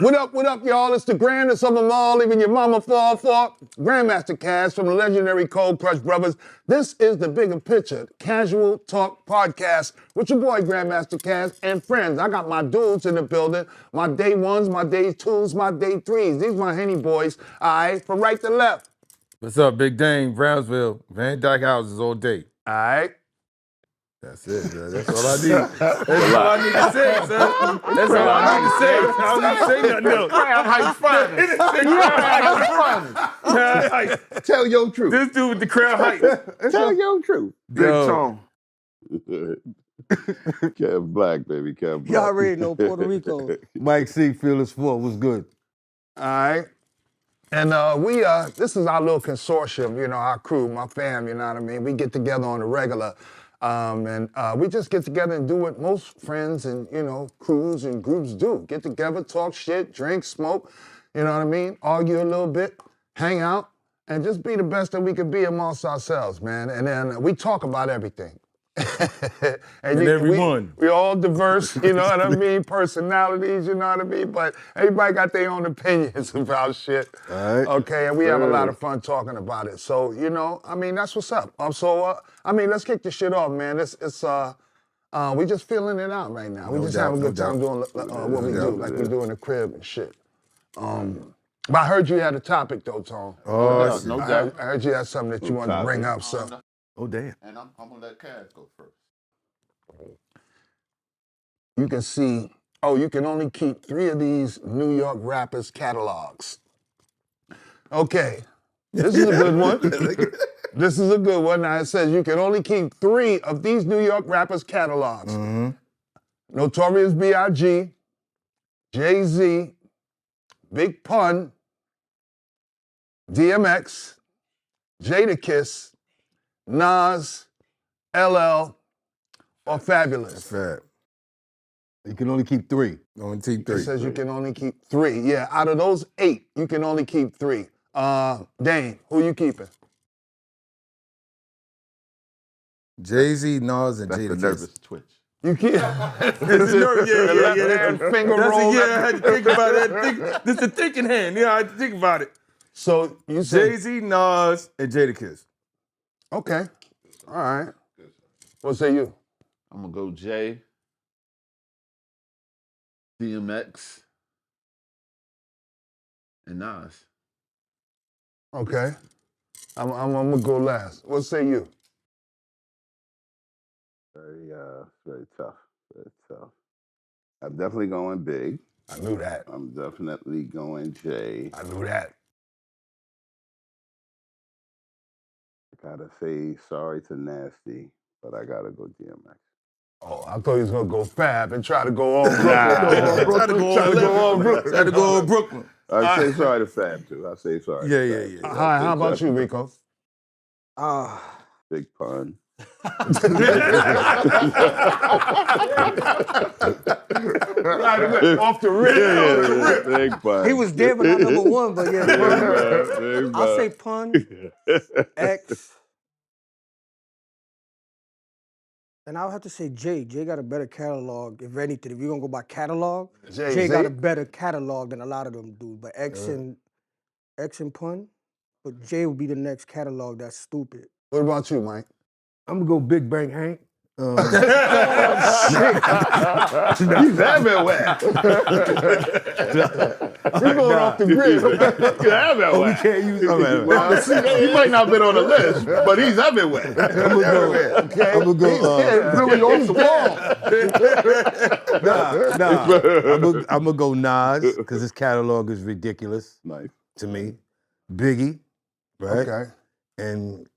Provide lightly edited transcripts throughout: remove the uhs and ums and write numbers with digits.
What up, y'all? It's the grandest of them all, even your mama fall for. Grandmaster Caz from the legendary Cold Crush Brothers. This is the Bigger Picture, Casual Talk Podcast with your boy Grandmaster Caz and friends. I got my dudes in the building, my day ones, my day twos, my day threes. These my Henny Boyz, all right, from right to left. What's up, Big Dame, Brownsville, Van Dyke houses all day. All right. That's it, man. That's all I need. That's all I need to say, son. That's all I need to say. I don't need to say nothing else. Crowd hype. Tell your truth. This dude with the crowd hype. Tell your truth. Big Tone. Kev Black, baby. Kev Black. Y'all already know Puerto Rico. Mike C, Fearless 4, what's good? All right. And this is our little consortium, you know, our crew, my fam, you know what I mean? We get together on the regular. And we just get together and do what most friends and, you know, crews and groups do. Get together, talk shit, drink, smoke, you know what I mean? Argue a little bit, hang out, and just be the best that we could be amongst ourselves, man. And then we talk about everything. and everyone. We all diverse, you know what I mean? Personalities, you know what I mean? But everybody got their own opinions about shit. All right. Okay, and we have a lot of fun talking about it. So, you know, I mean, that's what's up. Let's kick this shit off, man. We just feeling it out right now. We just have a good time doing what we do, like we do in the crib and shit. But I heard you had a topic though, Tone. Oh, no doubt. I heard you had something that you wanted to bring up, so. Oh, damn. And I'm going to let Caz go first. You can see, you can only keep 3 of these New York rappers' catalogs. Okay, this is a good one. This is a good one. Now it says you can only keep 3 of these New York rappers' catalogs. Mm-hmm. Notorious B.I.G, Jay-Z, Big Pun, DMX, Jadakiss, Nas, LL, or Fabulous. That's fair. You can only keep 3. Only keep 3. It says you can only keep 3. Yeah, out of those 8, you can only keep 3. Dane, who you keeping? Jay-Z, Nas, and That's the Jadakiss. nervous twitch. You keep. It's a nerve, yeah. Finger That's roll. I had to think about it. This is a thinking hand. Yeah, I had to think about it. So you said Jay-Z, Nas, and Jadakiss. Okay. All right. What say you? I'm going to go Jay, DMX, and Nas. Okay. I'm gonna go last. What say you? Very tough. Very tough. I'm definitely going Big. I knew that. I'm definitely going Jay. I knew that. I gotta say sorry to Nasty, but I gotta go DMX. Oh, I thought he was gonna go Fab and try to go on Brooklyn. Try to go on Brooklyn. I say sorry to Fab too. I say sorry. Yeah. Hi, how about you, Rico? Big Pun. Off the rip. Big Pun. He was there, but not number 1. But yeah, Big I'll say Pun, X, and I'll have to say Jay. Jay got a better catalog, if anything. If you're gonna go by catalog, Jay got a better catalog than a lot of them do. But X and Pun, but Jay will be the next catalog that's stupid. What about you, Mike? I'm gonna go Big Bang Hank. He's everywhere. We're going off the grid. He's everywhere. We can't use He might not have been on the list, but he's everywhere. I'm gonna go. Really off the wall. I'm gonna go Nas because his catalog is ridiculous Nice. to me. Biggie, right? Okay. And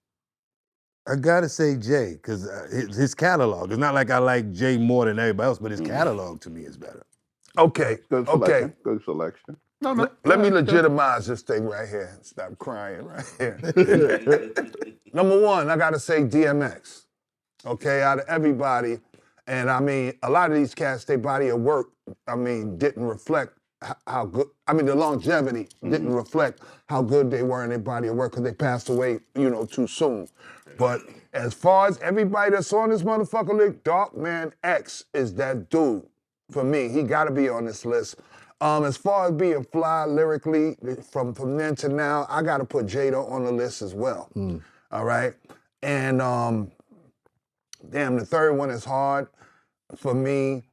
I gotta say Jay because his catalog. It's not like I like Jay more than everybody else, but his catalog to me is better. Okay. Good Okay. selection. Good selection. No. Let me legitimize this thing right here. Stop crying right here. Number 1, I gotta say DMX. Okay, out of everybody. And I mean, a lot of these cats, their body of work, didn't reflect how good, the longevity didn't reflect how good they were in their body of work because they passed away, too soon. But as far as everybody that's on this motherfucker list, Dark Man X is that dude for me. He gotta be on this list. As far as being fly lyrically, from then to now, I got to put Jada on the list as well. All right, and damn, the third one is hard for me,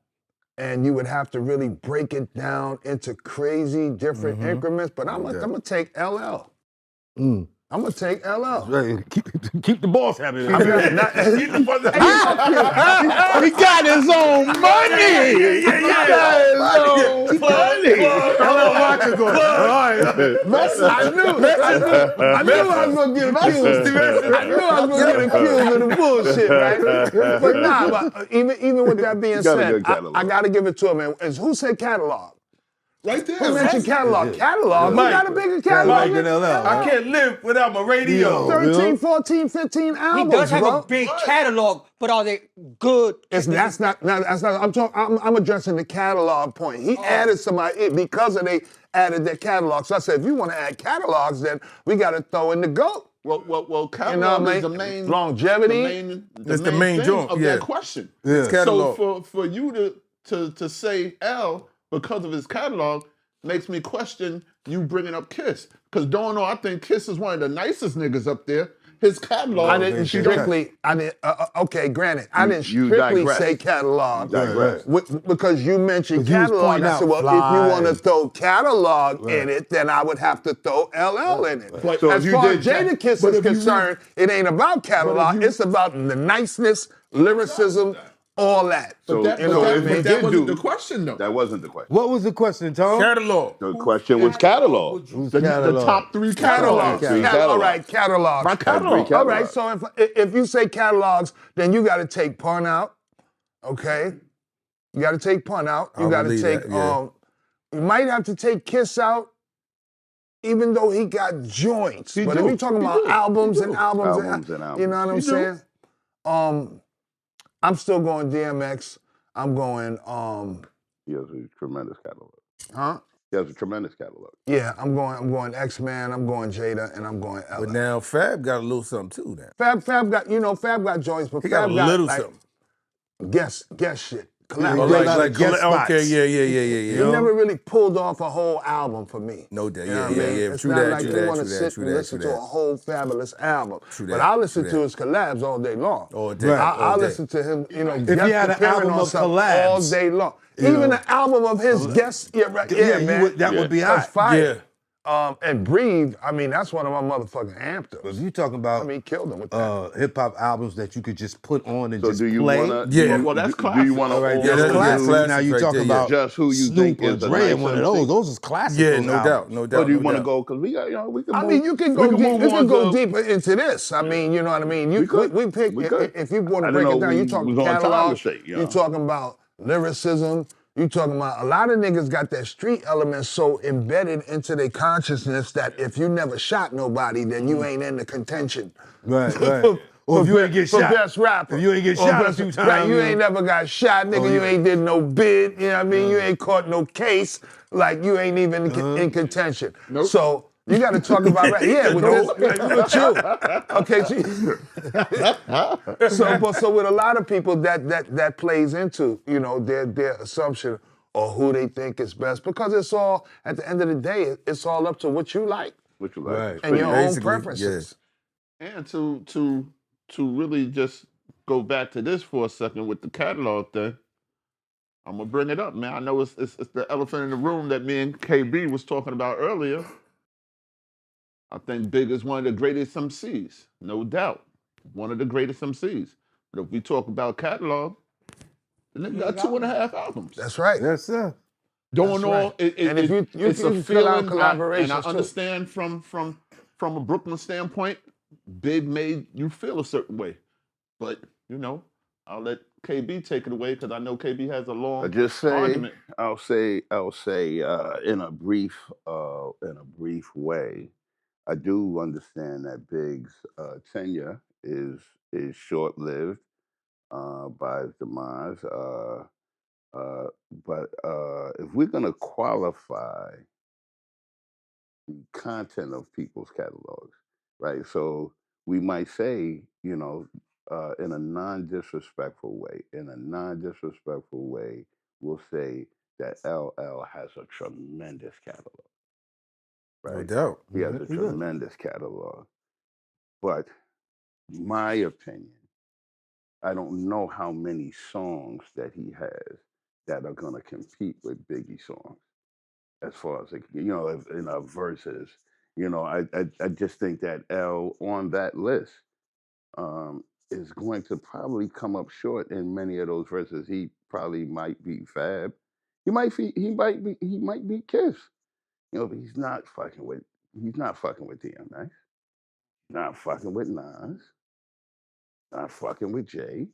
and you would have to really break it down into crazy different increments. But I'm gonna take LL. I'm gonna take LL. Right. Keep the boss happy. I mean, not, Keep the boss happy. He got his own money. Hello, watch it go. All right. I knew I was gonna get accused. I knew I was gonna get accused of the bullshit, right? But nah, but even with that being got a said, good catalog. I gotta give it to him, man. Who said catalog? Right there. Who mentioned catalog? Catalog? Who Mike. got a bigger catalog? Like in LL. I can't live without my radio. 13, 14, 15 He albums, does have bro. a big catalog, but are they good? That's not. I'm addressing the catalog point. He added somebody because they added their catalog. So I said, if you want to add catalogs, then we got to throw in the GOAT. Well, catalog You know what I is the mean? main Longevity. That's the main thing joint, of yeah. that question. Yeah. It's catalog. So for you to say L because of his catalog makes me question you bringing up Kiss. Because don't know, I think Kiss is one of the nicest niggas up there. His catalog. I didn't strictly. Okay, granted, I didn't you strictly digress. say catalog. Digress. Because you mentioned Because you was catalog. pointing I said, out well, Fly. if you want to throw catalog in it, then I would have to throw LL in it. But- So as if you far did as Jada Kiss but is if you concerned, it ain't about catalog. It's about the niceness, lyricism, all that. So, That, you know what I mean? that wasn't the question, though. That wasn't the question. What was the question, Tom? Catalog. The question was catalog. The Catalog. top three catalogs. Three All catalogs. right, catalog. My catalog. All right, so if you say catalogs, then you got to take Pun out, okay? You got to take Pun out. You I'll got to believe take, that, yeah. you might have to take Kiss out, even though he got joints. He But do. if you're talking He about do. albums He and do. albums, Albums and albums. you know what I'm He do. saying? I'm still going DMX. I'm going, He has a tremendous catalog. huh? He has a tremendous catalog. Yeah, I'm going X-Man, I'm going Jada, and I'm going LL. But now Fab got a little something too now. Fab got joints, but He got Fab a little like, something. guest shit. Yeah, Oh, Collaboration. like guest spots. okay, yeah. He never really pulled off a whole album for me. No doubt, You know yeah, what I mean? yeah. It's True not that, like true you that, want to true that, sit true and that, listen true to that. a whole fabulous album. True But that, I listen true to that. his collabs all day long. All day, I all day. listen to him, you know, If guest he had an appearing album on of something collabs, all day long. you Even know. an album of his guests, yeah, you man. would- that would be That's hot. fire. And Breathe, I mean, that's one of my motherfucking anthems. If you talking about I mean, he killed him with that. hip hop albums that you could just put on and So just do you play. want to? Yeah. Well, that's Do you classic. want to? All right, Yeah, that's that's classic. classic Now you right talking there, yeah. about Just who you Snoop think or is the Dre, nice one of MC. those. Those is classic. Yeah, those no albums. doubt, no doubt. Or do you no want to doubt. go? Because we got, we can. I move, mean, you can we go deep. move You can on go to- deeper into this. I mean, you know what I mean. We could. We pick We could. if you want I to didn't break it know down. we You talking was on time catalog. to say, You talking about lyricism. You talking about a lot of niggas got that street element so embedded into their consciousness that if you never shot nobody, then you ain't in the contention. Right, right. Or if you ain't get for shot. best rapper. If you ain't get Or shot a best- few Right, times, you you ain't know. never got shot, nigga. You ain't did no bid. You know what I mean? You ain't caught no case. Like you ain't even in contention. So you got to talk about rap. Yeah, with with you. Okay. So with a lot of people, that plays into their assumption or who they think is best because it's all at the end of the day it's all up to what you like What you like? Right. and your own Basically, preferences. And to really just go back to this for a second with the catalog thing, I'm gonna bring it up, man. I know it's the elephant in the room that me and KB was talking about earlier. I think Big is one of the greatest MCs, no doubt. One of the greatest MCs. But if we talk about catalog, the nigga got 2.5 albums. That's right. Yes, sir. Don't That's know. right. And if you it's a can fill out feeling, and I collaborations, too. understand from a Brooklyn standpoint, Big made you feel a certain way. But I'll let KB take it away because I know KB has a long I just say, argument. I'll say, in a brief way, I do understand that Big's tenure is short-lived by his demise. But if we're gonna qualify the content of people's catalogs, right? So we might say, in a non-disrespectful way, we'll say that LL has a tremendous catalog. Right? No doubt. He has a tremendous catalog. But my opinion, I don't know how many songs that he has that are gonna compete with Biggie songs. As far as in our verses, I just think that L on that list is going to probably come up short in many of those verses. He probably might be Fab. He might be Kiss. But he's not fucking with DMX. Not fucking with Nas. Not fucking with Jay.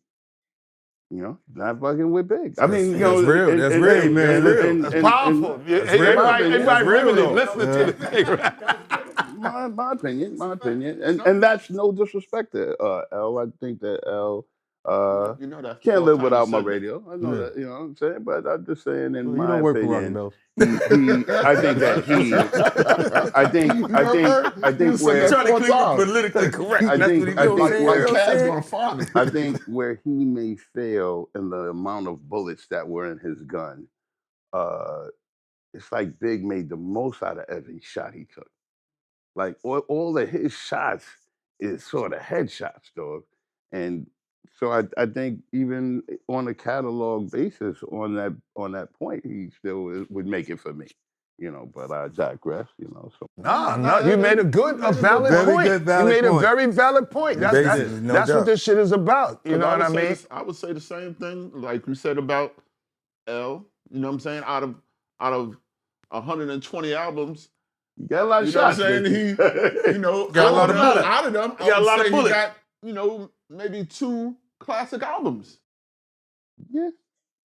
Not fucking with Big. I mean, that's real. That's real, man. That's real. That's powerful. Everybody riveted listening to the thing, right? My opinion, and that's no disrespect to L. I think that L that can't live without my radio. I know that, you know what I'm saying, but I'm just saying, in my opinion, I think that I think where trying to keep politically correct. I think where he may fail in the amount of bullets that were in his gun, it's like Big made the most out of every shot he took. Like all of his shots is sort of headshots, dog. And so I think even on a catalog basis, on that point, he still would make it for me. But I digress. So No, you made a valid point. You made a very valid point. That's what this shit is about. You know what I mean? I would say the same thing, like you said about L. You know what I'm saying? Out of 120 albums. You got a lot of shots. You know what I'm saying? He, got a lot of bullets. Out of them, he got a lot of bullets. He got, maybe 2 classic albums. Yeah.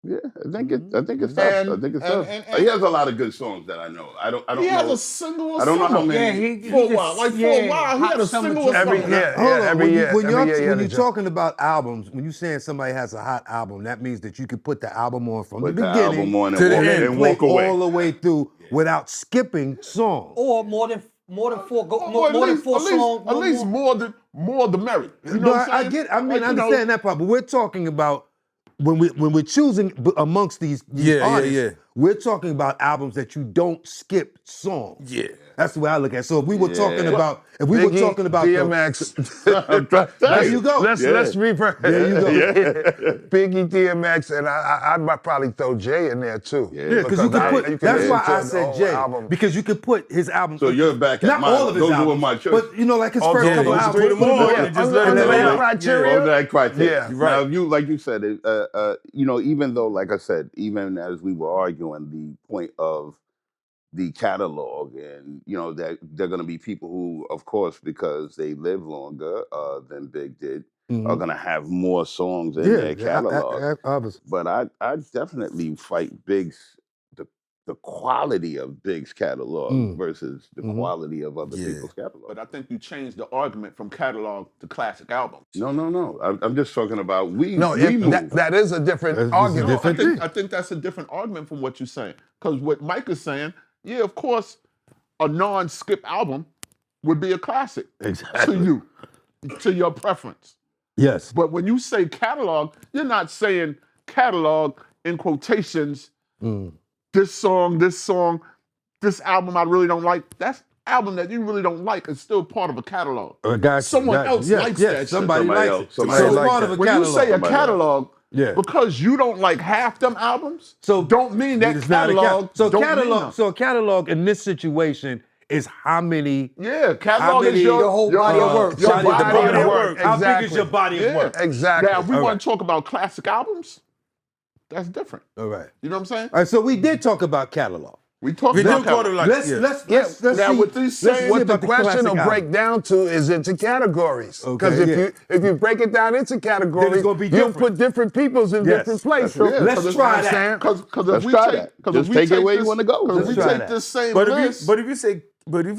I think it's tough. He has a lot of good songs that I know. I don't He know. has a single. I don't know how many. For a while, he had a single every year. When you're talking about albums, when you're saying somebody has a hot album, that means that you could put the album on from the beginning to the end and walk away all the way through without skipping songs. Or more than 4 songs. At least more the merit. You know what I'm saying? I understand that part, but we're talking about when we're choosing amongst these artists, we're talking about albums that you don't skip songs. Yeah. That's the way I look at it. So if we were talking about, DMX, there you go. Let's reverse. There you go. Biggie, DMX, and I might probably throw Jay in there too. Yeah, because you can put. That's why I said Jay, because you could put his album. So you're back at not mine. all of his Those albums, were my choice. but like his first couple albums. Put them on. Just let Under them that know. criteria. Under that criteria. Yeah. Now, like you said, even though, like I said, even as we were arguing the point of the catalog, and that they're going to be people who, of course, because they live longer than Big did, are going to have more songs in their catalog. But I definitely fight Big's the quality of Big's catalog versus the quality of other people's catalog. But I think you changed the argument from catalog to classic albums. No. I'm just talking about that is a different argument. I think that's a different argument from what you're saying. Because what Mike is saying, yeah, of course, a non-skip album would be a classic to you, to your preference. Yes. But when you say catalog, you're not saying catalog in quotations. This song, this album I really don't like. That's album that you really don't like is still part of a catalog. Someone else likes that. Somebody likes it. Somebody So likes part that. of a When catalog. you say a catalog, Yeah. because you don't like half them albums, So don't mean that it's not a catalog. So a catalog in this situation is how many. Yeah, catalog is your whole body of work. Your body of work. How big is your body of work? Exactly. Now, if we want to talk about classic albums, that's different. All right. You know what I'm saying? All right. So we did talk about catalog. We talked about catalog. Let's Now, see. with these let's saying- see What the about question will classic break down to is into categories. Because if you break it down into categories, gonna be you'll different. put different peoples in different places. Yeah. Let's try that. Because Let's try that. Just take it where you want to go. Because we try take that. this same But list. if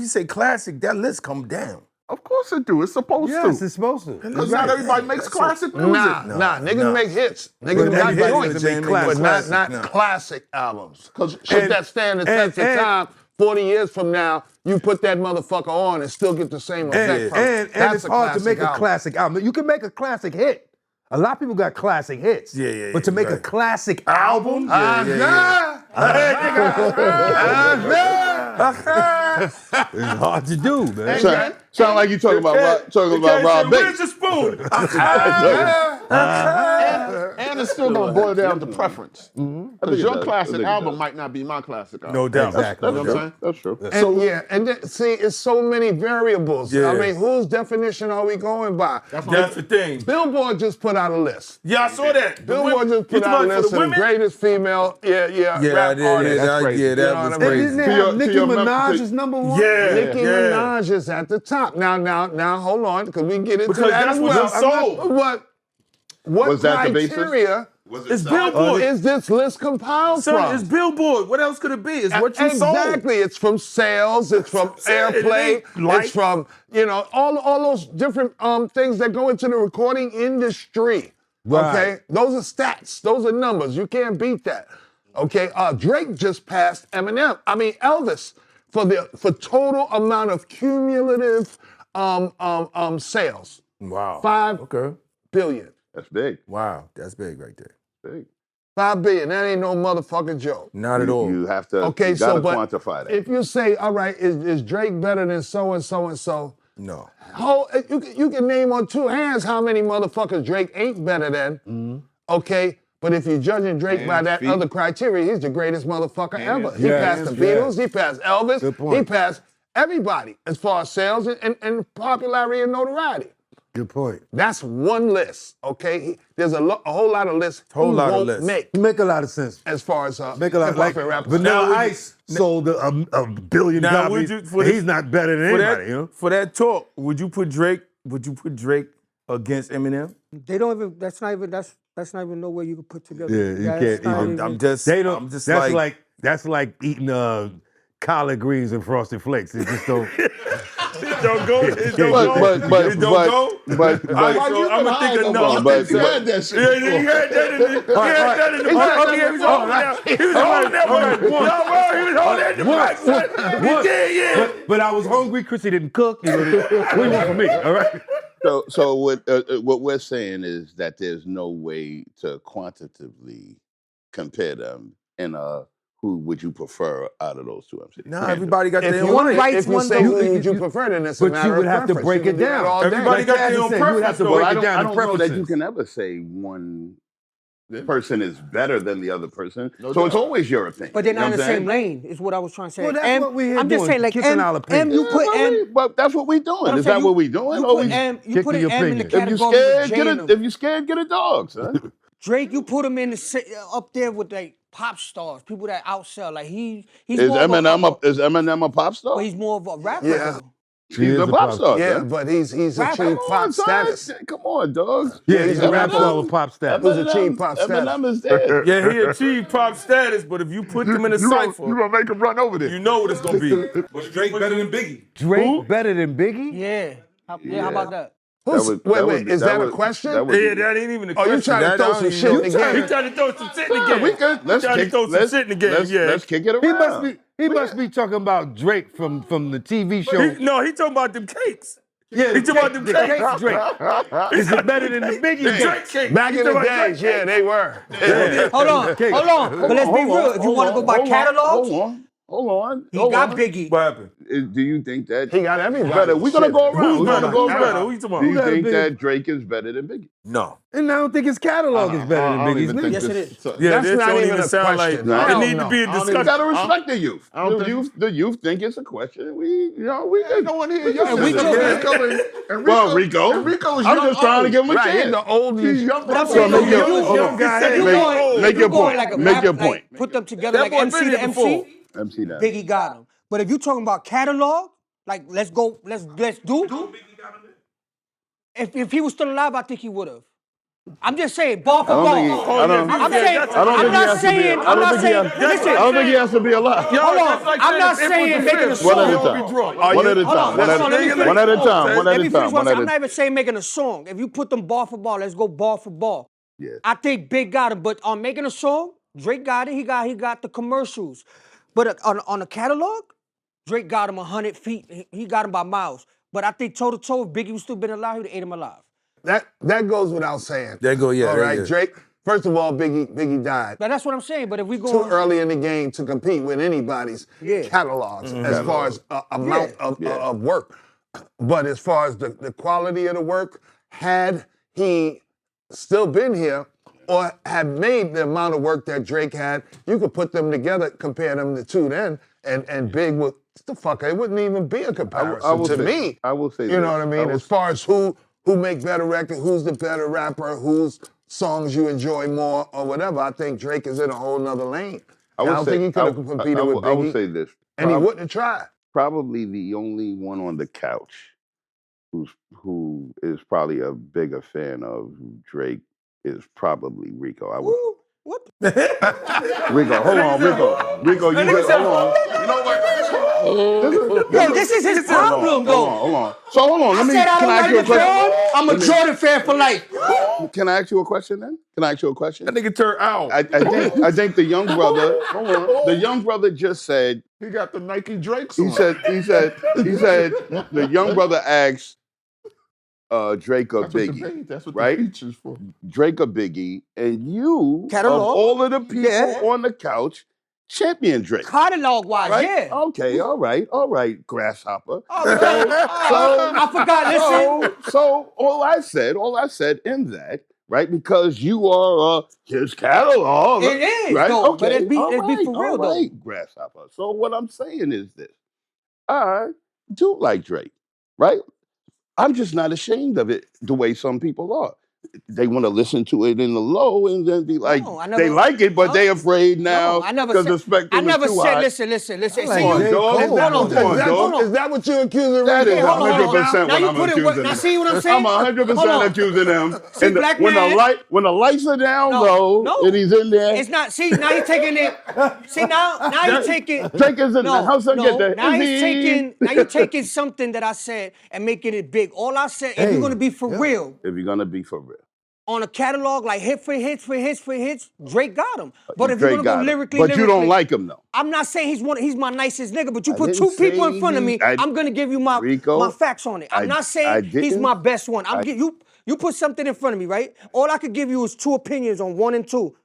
you say classic, that list come down. Of course it do. It's supposed Yes, to. it's supposed to. Because not everybody makes classic music. Nah, niggas make hits. Niggas got everybody joints, doesn't make but classics. not classic albums. Because And- should that stand the test of time, 40 years from now, you put that motherfucker on and still get the same effect from it. And That's it's a hard to classic make a album. classic album. You can make a classic hit. A lot of people got classic hits. Yeah, But to make a right. classic album, it's hard to do, man. Sound like you talking about Rob Where's Bates. the spoon? And it's still gonna boil down to preference. Because your does. I classic think it album does. might not be my classic album. No doubt. Exactly. You know what I'm saying? That's true. And and then, see, it's so many variables. Yeah. I mean, whose definition are we going by? That's the thing. Billboard just put out a list. Yeah, I saw that. Billboard just put You out a talking about list for the of women? greatest female, rap artists. That's crazy. Yeah, that You know was what I mean? crazy. Didn't they To have your- to Nicki your Minaj mem- as number one? Yeah, Nicki yeah. Minaj is at the top. Now, hold on, because we can get into Because that that's as what well. you sold. But what Was that the basis? criteria It's Billboard. is this list compiled Son, from? it's Billboard. What else could it be? It's what you sold. Exactly. It's from sales. It's from That's it. airplay. It ain't like- It's from all those different things that go into the recording industry. Right. Okay, those are stats. Those are numbers. You can't beat that. Okay, Drake just passed Eminem. I mean Elvis for total amount of cumulative sales. Wow. 5 Okay. billion. That's big. Wow. That's big right there. Big. 5 billion. That ain't no motherfucking joke. Not at all. You have to. Okay, you gotta but quantify that. if you say, all right, is Drake better than so and so and so? No. You can name on two hands how many motherfuckers Drake ain't better than. Okay, but if you're judging Drake by that other criteria, he's the greatest motherfucker ever. He passed the Beatles, he passed Elvis, Good point. he passed everybody as far as sales and popularity and notoriety. Good point. That's one list. Okay, there's a whole lot of lists. Whole he lot of won't lists. make Make a lot of sense. as far as Make a lot hip-hop like and rap. Vanilla Now, Ice sold a billion Now, copies. would you- for He's the- not better than For anybody, that, you know? for that talk, would you put Drake against Eminem? They don't even. That's not even no way you can put together. Yeah, you That's can't not even- even- I'm just They don't. I'm just that's like eating collard greens and frosted flakes. It just don't. It don't go. It don't But go. It don't go. but All right, so I'm gonna think of no. But Yeah, you heard that in the. He had that in the. He was holding that. He was holding that one. He was holding that in the mic, son. He did, yeah. But I was hungry. Chrissy didn't cook. What do you want from me? All right. So what we're saying is that there's no way to quantitatively compare them in who would you prefer out of those two MCs? Nah, everybody got If their you, own. One writes, if you one say don't. who would you prefer, then it's a But matter you would of have to preference. break You it can do that down. all day. Everybody got their own You would have preference, to though. break I it don't, down I to don't know that you preferences. can ever say one person is better than the other person. No So it's doubt. always your opinion. But they're not You in know the what I'm same saying? lane. Is what I was trying to say. Well, that's M, what we here I'm just doing, saying, like kicking our opinions. You put M. But that's what we doing. I'm Is saying that what we doing? You Or put we, M. You kicking put an your M in the opinion. if you category with scared, J get in a, them. if you scared, get a dog, son. Drake, you put him in up there with like pop stars, people that outsell. Like he's Is more of Eminem a pop star? but he's more of a rapper. Yeah. though. He's a pop star. Yeah, son. but he's Rap- achieved Come pop on, son. status. Come on, dog. Yeah, he's a rap Eminem- star with pop status. Who's achieved pop status? Eminem is there. Yeah, he achieved pop status, but if you put them in a cipher, You gonna make him run over there? you know what it's gonna be. Was Drake better than Biggie? Drake better than Biggie? Yeah. How about that? Wait, is that a question? Yeah, that ain't even a Oh, question. you trying to That throw I some don't shit even in know. the game? He trying to throw some shit in the Yeah, game. we could. Let's Trying to kick, throw some let's, shit in the game. let's, Yeah. let's kick it around. He must be talking about Drake from the TV show. No, he talking about them cakes. Yeah, He talking about them the cakes. cake Drake. Is it better than the Biggie The cake? Drake cake. Back He in the talking about days, Drake yeah, they were. Hold on. But let's be real. If you want to go by catalogs, Hold on. he got Biggie. What happened? Do you think that He got everybody. better? We're gonna Shit. go around. Who's We're better? gonna go Who's better? around. Who you talking Do you about? think Biggie? that Drake is better than Biggie? No. And I don't think his catalog is better than I don't Biggie's even think neither. Yes, it this- Yeah, That's this not don't even even a sound like question. I it don't need to know. be a You discussion. gotta respect the youth. I don't The youth think it's a question. We can go in here. Y'all We just- can- and Well, Rico. Rico's I'm young just trying to give him a Right, he's chance. the oldest. He's young. But I'm So saying, make no, your- you- hold you- on. if Make- you make going- your if you going point. like a Make rap, your like, point. put them together That like boy MC been to here MC. before. MC that. Biggie got him. But if you're talking about catalog, like let's do. If he was still alive, I think he would have. I'm just saying, ball for I don't ball. think he- I don't- I'm saying, I don't think I'm he not has to be. saying, I I'm don't not think he saying, has- listen, I don't think he has to be alive. Yo, Hold on. that's like I'm not if it was saying a making a film, song. One at a you'll time. be drunk. One at a Hold on, time. One hold on, let me at finish. one at a time. One Let at me a finish time. one One second. at I'm a not even saying making a song. If you put them ball for ball, let's go ball for ball. Yeah. I think Big got him, but on making a song, Drake got it. He got the commercials. But on a catalog, Drake got him 100 feet. He got him by miles. But I think toe to toe, if Biggie was still been alive, he would have ate him alive. that goes without saying. There go, yeah, All there, right, yeah. Drake. First of all, Biggie died But that's what I'm saying. But if we too go early in the game to compete with anybody's catalogs as far as amount of work. But as far as the quality of the work, had he still been here or had made the amount of work that Drake had, you could put them together, compare them the two then, and Big would, the fuck, it wouldn't even be a comparison to me. I will say you this. know what I mean? As far as who make better records, who's the better rapper, whose songs you enjoy more or whatever, I think Drake is in a whole nother lane. I don't think he could have competed with Biggie. I will say this. And he wouldn't have tried. Probably the only one on the couch who is probably a bigger fan of Drake is probabably Rico. What? Rico, hold on, Rico, you hold on. You know what? Yo, this is his problem, though. Hold on. So hold on. Can I ask you a question? I'm a Jordan fan for life. Can I ask you a question then? Can I ask you a question? That nigga turned out. I think the young brother. Hold on. The young brother just said He got the Nike Drake song. he said the young brother asked Drake or Biggie. That's what right? the feature's for. Drake or Biggie, and you Catalog? of all of the people on the couch champion Drake. Catalog-wise, Right? yeah. Okay, all right, grasshopper. I forgot, listen. So all I said in that, right? Because you are his catalog. It is, right? though, Okay, but let's be for real, though. grasshopper. So what I'm saying is this: I do like Drake, right? I'm just not ashamed of it the way some people are. They want to listen to it in the low and then be like, they like it, but they afraid now because the spectrum is too high. Listen. Come See, on, you, dog. hold on. Is that what you're accusing That Rico is of? 100% Now what you I'm put it. accusing Now them. see what I'm saying? I'm 100% accusing them. See, And black when man- when the lights are down No, low no. and he's in there, It's not. See, now you're taking it. See, now you're taking. Drake is in the house. Now you're taking something that I said and making it big. All I said, if you're gonna be for real, If you're gonna be for real, on a catalog like hit for hits, Drake got him. But if Drake you're gonna got go him. lyrically, But you don't like him though. I'm not saying he's my nicest nigga, but you I put didn't two people in say front of me, I'm gonna give you my facts on it. I'm not saying he's my best one. You put something in front of me, right? All I could give you is two opinions on 1 and 2.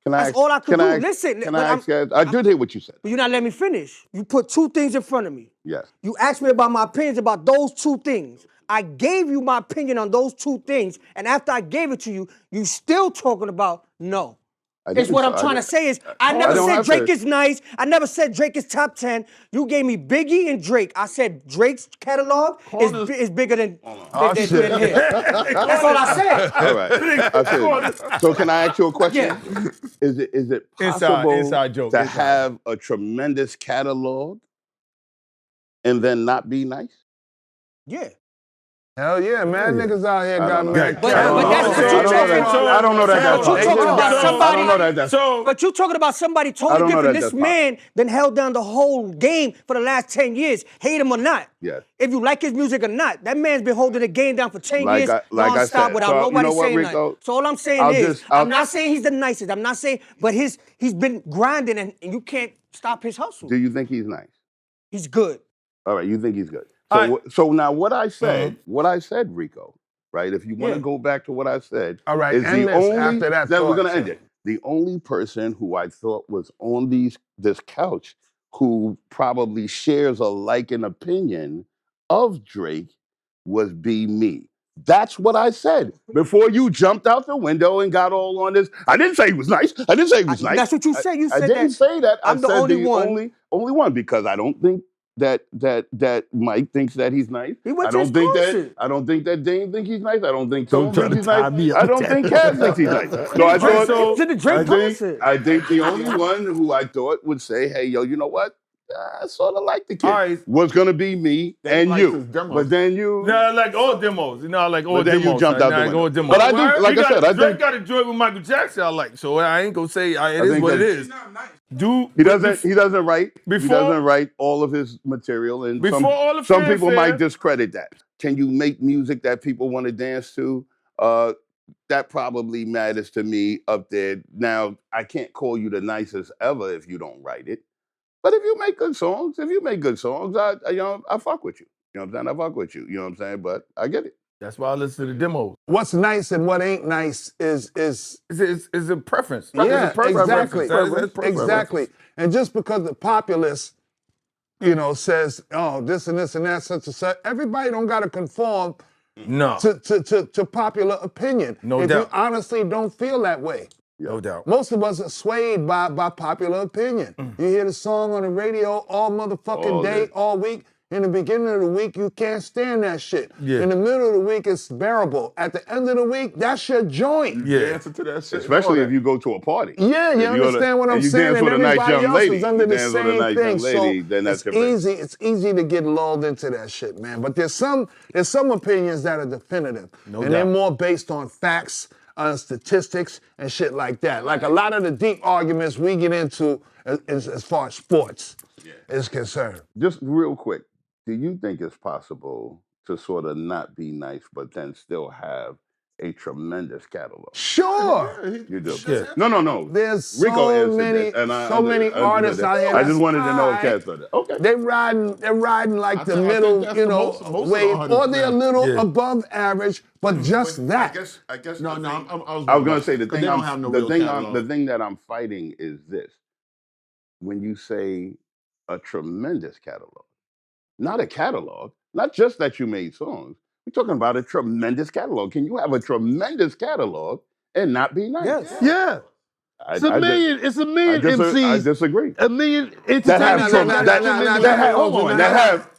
That's all I could do. Listen, I did hear what you said. but you're not letting me finish. You put two things in front of me. Yes. You asked me about my opinions about those two things. I gave you my opinion on those two things, and after I gave it to you, you still talking about no. It's what I'm trying to say is, I never said Drake is nice. I never said Drake is top 10. You gave me Biggie and Drake. I said Drake's catalog is bigger than his. That's all I said. All right. I said, so can I ask you a question? Yeah. Is it possible inside joke, to inside. have a tremendous catalog and then not be nice? Yeah. Hell yeah, man. Niggas out here got mad. But that's what you're talking about. I don't know that. But you're talking about somebody. I don't know that. But you're talking about somebody totally different. This man then held down the whole game for the last 10 years. Hate him or not. Yes. If you like his music or not, that man's been holding the game down for 10 years non-stop without nobody saying nothing. So all I'm saying I'm not saying he's the nicest. I'm not saying, but he's been grinding and you can't stop his hustle. Do you think he's nice? He's good. All right, you think he's good. So now what I said, Rico, right? If you want to go back to what I said, all right, is the only after that then we're gonna end it. The only person who I thought was on this couch who probably shares a like and opinion of Drake was me. That's what I said before you jumped out the window and got all on this. I didn't say he was nice. That's what you said. You said I didn't say that. I'm the only one. Only one because I don't think that Mike thinks that he's nice. I don't think that Dane thinks he's nice. I don't think Tom thinks he's nice. I don't think Caz thinks he's nice. So I thought I think the only one who I thought would say, hey, yo, you know what? I sort of like the kid. Was gonna be me and you, but then you. No, I like all demos. You know, I like all but then demos. You jumped out the window. Demos. But I think, like I said, I Drake think got a joint with Michael Jackson. I like, so I ain't gonna say it is what it is. Dude, he doesn't write all of his material, and some people might discredit that. Can you make music that people want to dance to? That probably matters to me up there. Now, I can't call you the nicest ever if you don't write it. But if you make good songs, I fuck with you. You know what I'm saying? I fuck with you. You know what I'm saying? But I get it. That's why I listen to the demos. What's nice and what ain't nice is It's a preference. yeah, It's a preference. exactly, It's preference. exactly. And just because the populace, says, oh, this and this and that, such and such, everybody don't got to conform No. to popular opinion. No if doubt. you honestly don't feel that way. No doubt. Most of us are swayed by popular opinion. You hear the song on the radio all motherfucking day, all week. In the beginning of the week, you can't stand that shit. Yeah. In the middle of the week, it's bearable. At the end of the week, that's your joint. Yeah. Answer to that shit. Especially if you go to a party. Yeah, you understand what I'm saying? You dance with a nice everybody young else lady. is under the You dance with a same nice thing. young lady, So then that's it's different. easy. It's easy to get lulled into that shit, man. But there's some opinions that are definitive, and doubt. they're more based on facts, statistics, and shit like that. Like a lot of the deep arguments we get into as far as sports is concerned. Just real quick, do you think it's possible to sort of not be nice, but then still have a tremendous catalog? Sure. You do. Yeah. No. There's Rico so answered many, that, and I so many understood artists that. out here. I just that's wanted to know if fine. Caz thought that. Okay. They're riding like the think middle, that's the most of the wave, artists or they're a now. little Yeah. above average, but just that. I guess. No, no. I was gonna say the Because thing. they don't have no real catalog. The thing that I'm fighting is this: when you say a tremendous catalog, not a catalog, not just that you made songs. We're talking about a tremendous catalog. Can you have a tremendous catalog and not be nice? Yes. Yeah. It's a million. It's a million MCs. I disagree. A million That have entertainers.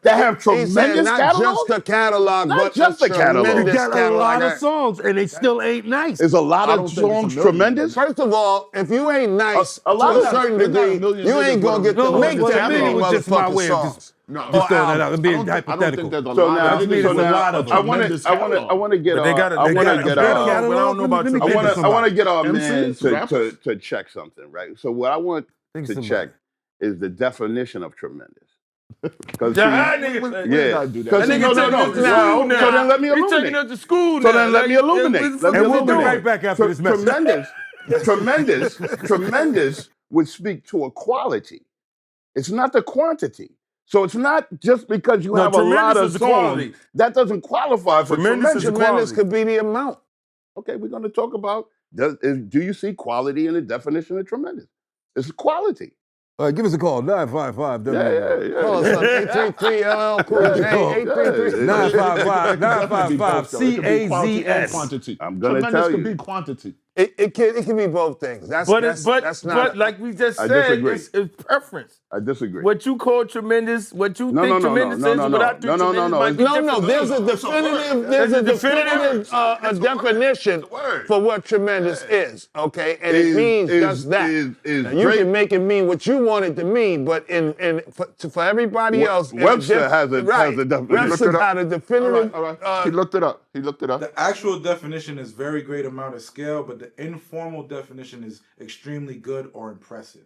that have He said tremendous not catalog. just the catalog, Not but just the catalog. You tremendous got a catalog. lot of songs and they still ain't nice. Is a lot I of don't think it's a songs million, tremendous? First of all, if you ain't nice A lot to a of- certain they're not a degree, million you ain't niggas, gonna but get to no, make well, that a many million was just my motherfucking way of songs. No, Just throwing that out. I'm being I don't think hypothetical. there's a So lot now, of mean, niggas it's a that lot have of a I want tremendous to get. But they got I want to get. catalog, but I don't know about Let me I think want of to. I somebody. want to get our MCs, man rappers. to check something, right? So what I want Think to somebody. check is the definition of tremendous. Because That nigga, yeah, gotta do that. because that nigga taking us to school now. So then let me He taking illuminate. us to school So now. then let me illuminate. What the fuck Let me is And he we'll be doing? right back after this message. Tremendous would speak to a quality. It's not the quantity. So it's not just because you No, have a lot tremendous of is the songs quality. that doesn't qualify for Tremendous is tremendous. the Tremendous quality. could be the amount. Okay, we're going to talk about do you see quality in the definition of tremendous? It's quality. All right, give us a call. 955 Yeah. Call us up, 833 LL Cool J, 833. 955 It could be quality and CAZS. quantity. I'm gonna Tremendous tell could you. be quantity. It can be both things. That's But not. like we just I said, disagree. it's preference. I disagree. What you call tremendous, what you think tremendous is, and what I think tremendous might be No, different. there's a definitive, a definition for what tremendous is, okay? And it means just that. Now, you can make it mean what you want it to mean, but for everybody else, Webster has a definition. Webster got a definitive. All right. He looked it up. The actual definition is very great amount of scale, but the informal definition is extremely good or impressive.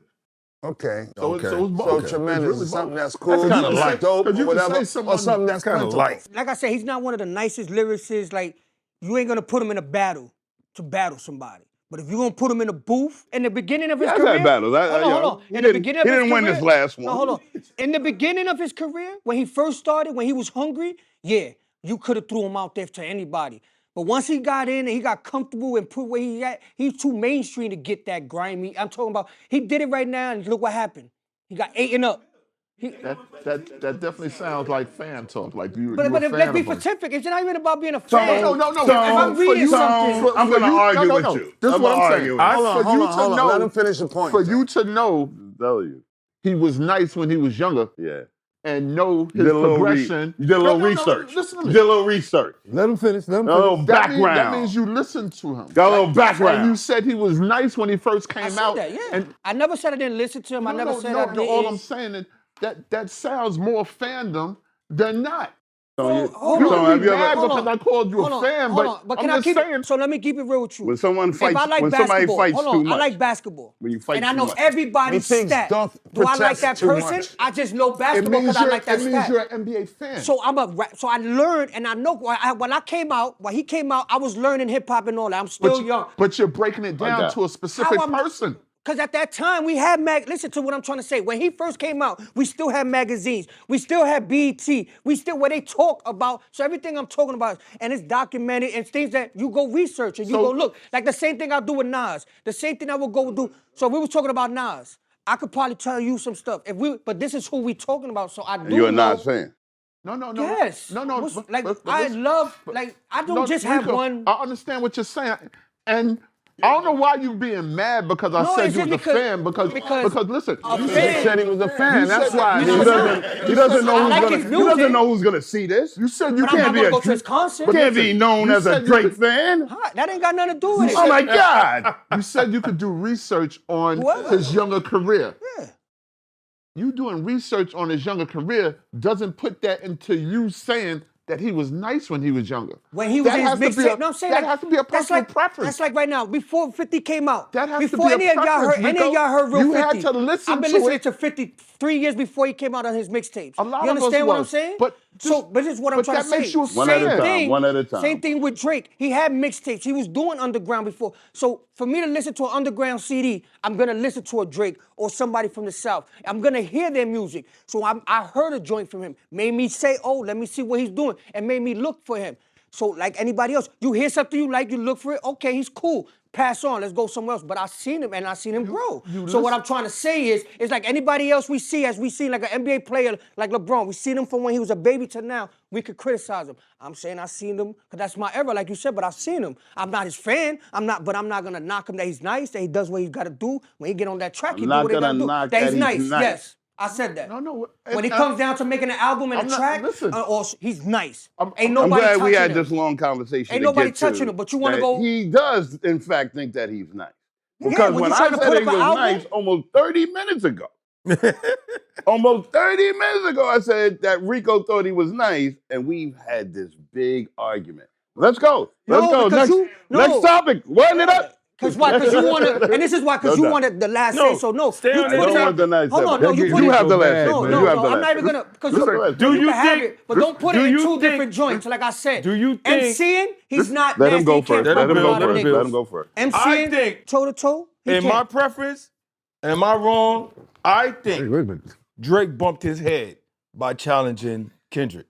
Okay. So it's So both. tremendous It's really is something both. that's cool, kinda that's light. dope, Because or you can whatever, say or someone something that's kinda plentiful. light. Like I said, he's not one of the nicest lyricists. Like, you ain't gonna put him in a battle to battle somebody. But if you're gonna put him in a booth in the beginning of his Yeah, I've career, had battles. hold on. He In the beginning of his didn't win career, this last one. No, hold on. In the beginning of his career, when he first started, when he was hungry, yeah, you could have threw him out there to anybody. But once he got in and he got comfortable and put where he at, he's too mainstream to get that grimy. I'm talking about, he did it right now and look what happened. He got eaten up. That definitely sounds like fan talk. Like you. But you a let's fan be of him. specific. It's not even about being a fan. No. If I'm reading something, I'm going to argue with you. This is I'm what gonna I'm argue saying. with you. Hold on. Let him finish the point. For you to know, Tell you. he was nice when he was younger, Yeah. and know his You did a little progression. you did a little No, research. listen to You me. did a little research. Let him finish. Let him A little finish. background. That means you listened to him. Got a little And background. you said he was nice when he first came I said out. that, yeah. And I never said I didn't listen to him. I never said I didn't. all I'm saying is that sounds more fandom than not. Hold You on. can be have you mad ever- because I called you a fan, But can I'm I just keep saying. it? So let me keep it real with you. When someone fights, if I like when somebody basketball, fights hold too on, much. I like basketball. When you fight and I too know much. everybody's He thinks stat. don't Do I like protest that too person? much. I just know It basketball means because I like that you're stat. an NBA fan. So so I learned, and I know when he came out, I was learning hip hop and all that. I'm still young. But you're breaking it down got to a specific How I'm- person. Because at that time, we had listen to what I'm trying to say. When he first came out, we still had magazines. We still had BET. We still, where they talk about, so everything I'm talking about, and it's documented, and things that you go research and you go look. Like the same thing I do with Nas. The same thing I would go do. So we were talking about Nas. I could probably tell you some stuff. But this is who we talking about, so I do You're a know. Nas fan. No. Yes. No. Like, I love, like, I don't just have Rico, one. I understand what you're saying. And I don't know why you being mad because I said you was a fan. Because listen, He said he was a fan. That's why. He doesn't know who's gonna see this. You said you But I'm can't not be gonna a go to his concert. Can't be known as a Drake fan. That ain't got nothing to do with it. Oh my God! You said you could do research on his younger career. Yeah. You doing research on his younger career doesn't put that into you saying that he was nice when he was younger. When he was in his mixtape, no, I'm saying that has to be a personal preference. That's like right now, before 50 came out. That has before to be a preference, any of y'all heard Real 50. You had to listen I've been to listening it. to 50 3 years before he came out on his mixtapes. A lot you of us understand what I'm was, saying? but this is what I'm trying to say. that makes you a One at a fan. time. One at a time. Same thing with Drake. He had mixtapes. He was doing underground before. So for me to listen to an underground CD, I'm gonna listen to a Drake or somebody from the South. I'm gonna hear their music. So I heard a joint from him. Made me say, oh, let me see what he's doing, and made me look for him. So like anybody else, you hear something you like, you look for it. Okay, he's cool. Pass on. Let's go somewhere else. But I seen him and I seen him grow. So what I'm trying to say is, it's like anybody else we see, as we see like an NBA player like LeBron. We seen him from when he was a baby to now. We could criticize him. I'm saying I seen him because that's my era, like you said. But I've seen him. I'm not his fan. But I'm not gonna knock him that he's nice. That he does what he's got to do. When he get on that track, he do what he got to do. That he's nice. Yes. I said that. No. When it comes down to making an album and a track, or he's nice. Ain't nobody I'm glad touching we had him. this long conversation. Ain't to nobody get touching to him, but you want to that go. He does, in fact, think that he's nice. Yeah, Because when when you I trying to said put he up was an album- nice almost 30 minutes ago, almost 30 minutes ago, I said that Rico thought he was nice, and we've had this big argument. Let's go. Let's No, go. because Next topic. Run it up. Because why? Because you want to, and this is why, because you wanted the last say so. No, stay on I don't want the nice Hold on, segment. no, you put You it. have the last bad, segment. man. You have the I'm last not even segment. gonna. Because Do you can have think- it, but don't put do it in you two think- different joints. Like I said, Do you think- MCing, he's not. Let him nasty, go he can't first. fuck Let him with a go lot of first. niggas. Let him go first. I MCing, think- toe to toe. In my preference, am I wrong? I think Wait a minute. Drake bumped his head by challenging Kendrick.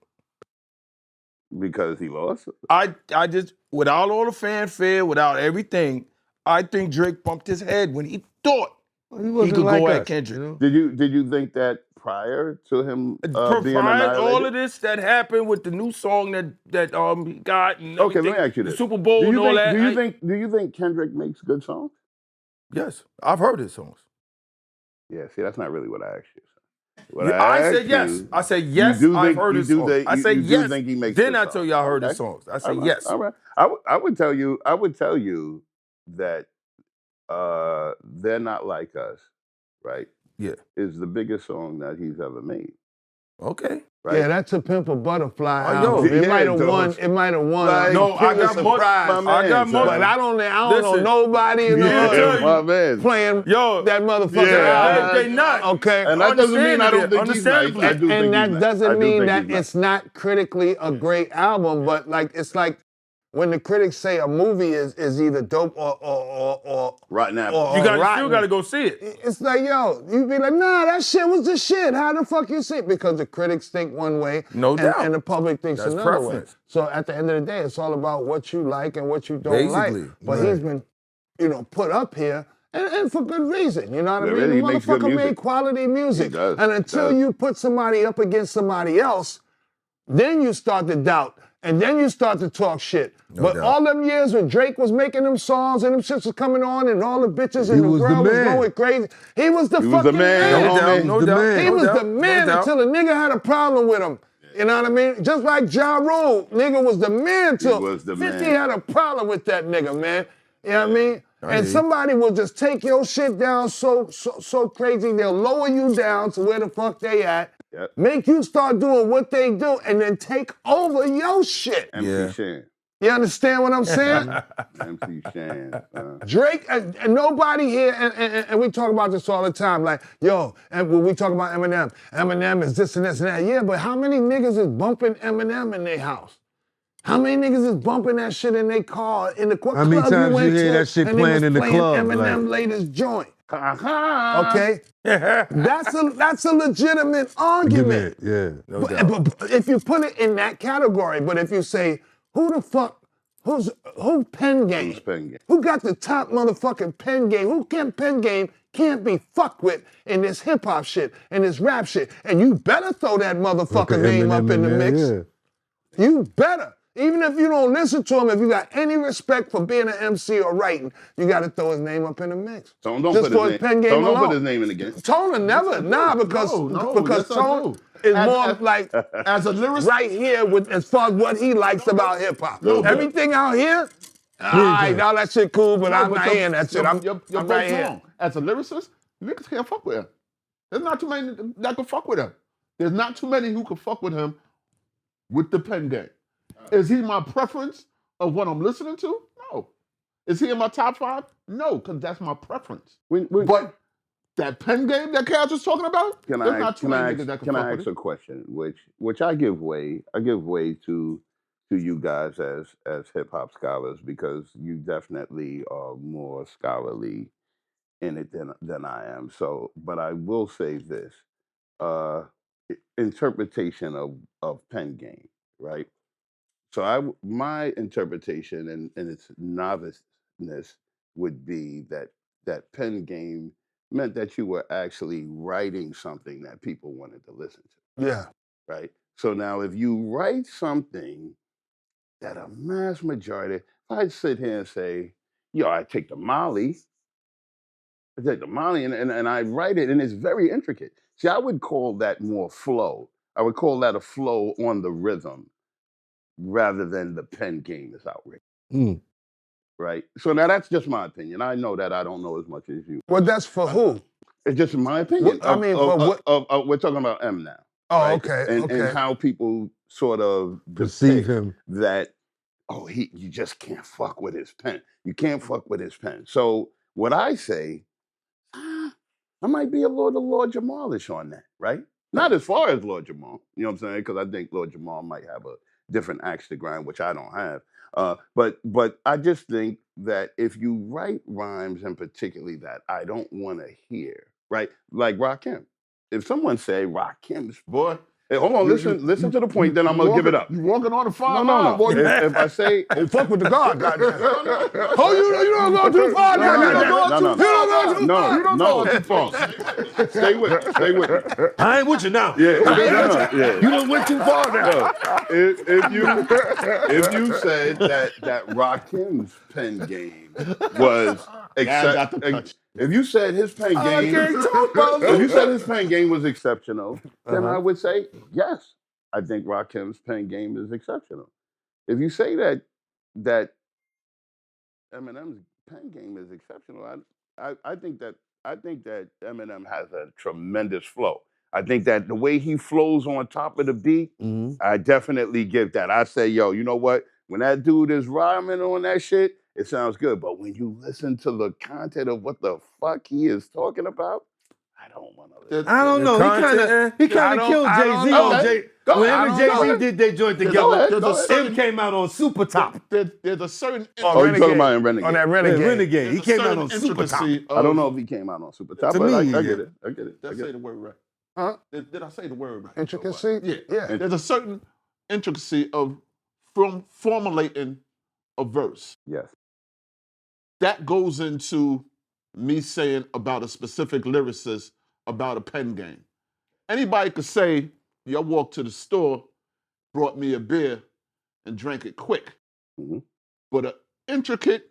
Because he lost. I just, without all the fanfare, without everything, I think Drake bumped his head when he thought He he wasn't could like go us, at Kendrick. you know? Did you think that prior to him being Prior annihilated? all of this that happened with the new song that he got and Okay, everything, let me ask you this: the Super Bowl do and you all think, that. Do you think Kendrick makes good songs? Yes, I've heard his songs. Yeah. See, that's not really what I asked you. I said yes. I said yes. I've heard his songs. I said yes. Think he makes Then good I tell you I heard his songs. songs. I All said right, yes. All right. I would tell you that They're Not Like Us, right? Yeah. Is the biggest song that he's ever made. Okay. Right? Yeah, that's a Pimp a Butterfly Oh, yo. album. It Yeah, might have dog. won. It might have won. Like, No, I King of got more. Surprise. I got more. But I don't know Listen. nobody in the Yeah, hood tell you. my man. playing Yo, that motherfucker Yeah. album. They not. Okay. And that doesn't mean I don't think he's nice. Understandably. I do think And that he's nice. I doesn't do mean think that he's nice. it's not critically a great album, but like it's like when the critics say a movie is either dope or Rotten Apple. or You still rotten. got to go see it. It's like, yo, you be like, nah, that shit was the shit. How the fuck you see it? Because the critics think one way, No doubt. and the public thinks That's another preference. way. So at the end of the day, it's all about what you like and what you don't like. Basically, But right. he's been, put up here. And for good reason, you know what I Yeah, mean? really, The he makes good motherfucker music. made quality music. He does, And until does. you put somebody up against somebody else, then you start to doubt. And then you start to talk shit. But doubt. all them years when Drake was making them songs and them shits was coming on and all the bitches He and the was the girl was man. going crazy, he was the He was fucking the man, No homie. doubt. No the doubt. man. He no was doubt, the man no doubt. until a nigga had a problem with him. You know what I mean? Just like Ja Rule, nigga was the man till was the 50 man. had a problem with that nigga, man. You know what I mean? I And hear you. somebody will just take your shit down so crazy, they'll lower you down to where the fuck they at, Yep. make you start doing what they do, and then take over your shit. MC Yeah. Shan. You understand what I'm saying? MC Shan. Drake, and nobody here, and we talk about this all the time, like, yo, and when we talk about Eminem is this and this and that. Yeah, but how many niggas is bumping Eminem in their house? How many niggas is bumping that shit in their car, in the club How many you times went you hear to, that shit and they playing was in the playing club, Eminem like- latest joint? Okay? That's a legitimate argument. Yeah. But if you put it in that category, but if you say, who Pen Game? Who's Pen Game? Who got the top motherfucking Pen Game? Who can Pen Game can't be fucked with in this hip hop shit and this rap shit? And you better throw that motherfucking name up in the mix. Yeah. You better. Even if you don't listen to him, if you got any respect for being an MC or writing, you got to throw his name up in the mix. Don't Just for his Pen Game don't alone. put his name in the game. Tone will never, because yes, I Tone do. is more like As a lyricist, right here with as far as what he likes about hip hop. Everything out here, all right, now that shit cool, but I'm not hearing that shit. I'm you're right here. wrong. As a lyricist, niggas can't fuck with him. There's not too many that can fuck with him. There's not too many who can fuck with him with the Pen Game. Is he my preference of what I'm listening to? No. Is he in my top 5? No, because that's my preference. But that Pen Game that Caz was talking about, there's not too many niggas that can fuck with I ask a question, which I give way to you guys as hip hop scholars, because you definitely are more scholarly in it than I am. So, but I will say this: interpretation of Pen Game, right? So my interpretation and its noviceness would be that Pen Game meant that you were actually writing something that people wanted to listen to. Yeah. Right? So now if you write something that a mass majority, if I sit here and say, yo, I take the Molly and I write it, and it's very intricate. See, I would call that more flow. I would call that a flow on the rhythm, rather than the Pen Game is outrageous. Right? So now that's just my opinion. I know that I don't know as much as you. Well, that's for who? It's just my opinion. We're talking about M now. Oh, right? okay, And how people sort of Perceive him. that, you just can't fuck with his pen. You can't fuck with his pen. So what I say, I might be a Lord Jamalish on that, right? Not as far as Lord Jamal, you know what I'm saying? Because I think Lord Jamal might have a different axe to grind, which I don't have. But I just think that if you write rhymes, and particularly that I don't want to hear, right? Like Rakim. If someone say Rakim's, boy. Hey, hold on, listen to the point, then I'm gonna give it up. You walking on a fine No. line, boy. If I say, fuck with the God, goddamn. Oh, you don't go too far, No. You don't go too far. Stay with me. I ain't with you now. Yeah. You done went too far now. If you said that Rakim's Pen Game was if you said his pen game was exceptional, then I would say yes. I think Rakim's Pen Game is exceptional. If you say that Eminem's Pen Game is exceptional, I think that Eminem has a tremendous flow. I think that the way he flows on top of the beat, I definitely give that. I say, yo, you know what? When that dude is rhyming on that shit, it sounds good. But when you listen to the content of what the fuck he is talking about, I don't want to listen. I don't know. He kind of killed Jay-Z on Jay. When him and Jay-Z did their joint together, him came out on Super Top. There's a certain... Oh, you're talking about in Renegade. On that Renegade. Renegade. He came out on Super Top. I don't know if he came out on Super Top, but I get it. Did I say the word right? Huh? Did I say the word right? Intricacy? Yeah. There's a certain intricacy of formulating a verse. Yes. That goes into me saying about a specific lyricist about a pen game. Anybody could say, I walked to the store, brought me a beer, and drank it quick. Mm-hmm. But an intricate,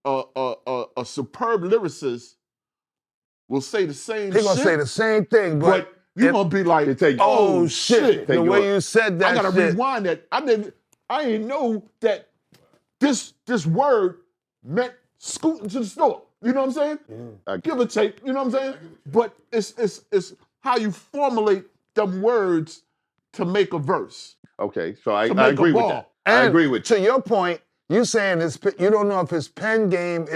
a superb lyricist will say the same shit. He gonna say the same thing, but you're gonna be like, oh shit. The way you said that I gotta rewind that. I didn't know that this word meant scooting to the store. You know what I'm saying? Yeah. Give or take, you know what I'm saying? But it's how you formulate them words to make a verse. Okay, so I agree with that. And I agree with you. To your point, you saying you don't know if his pen game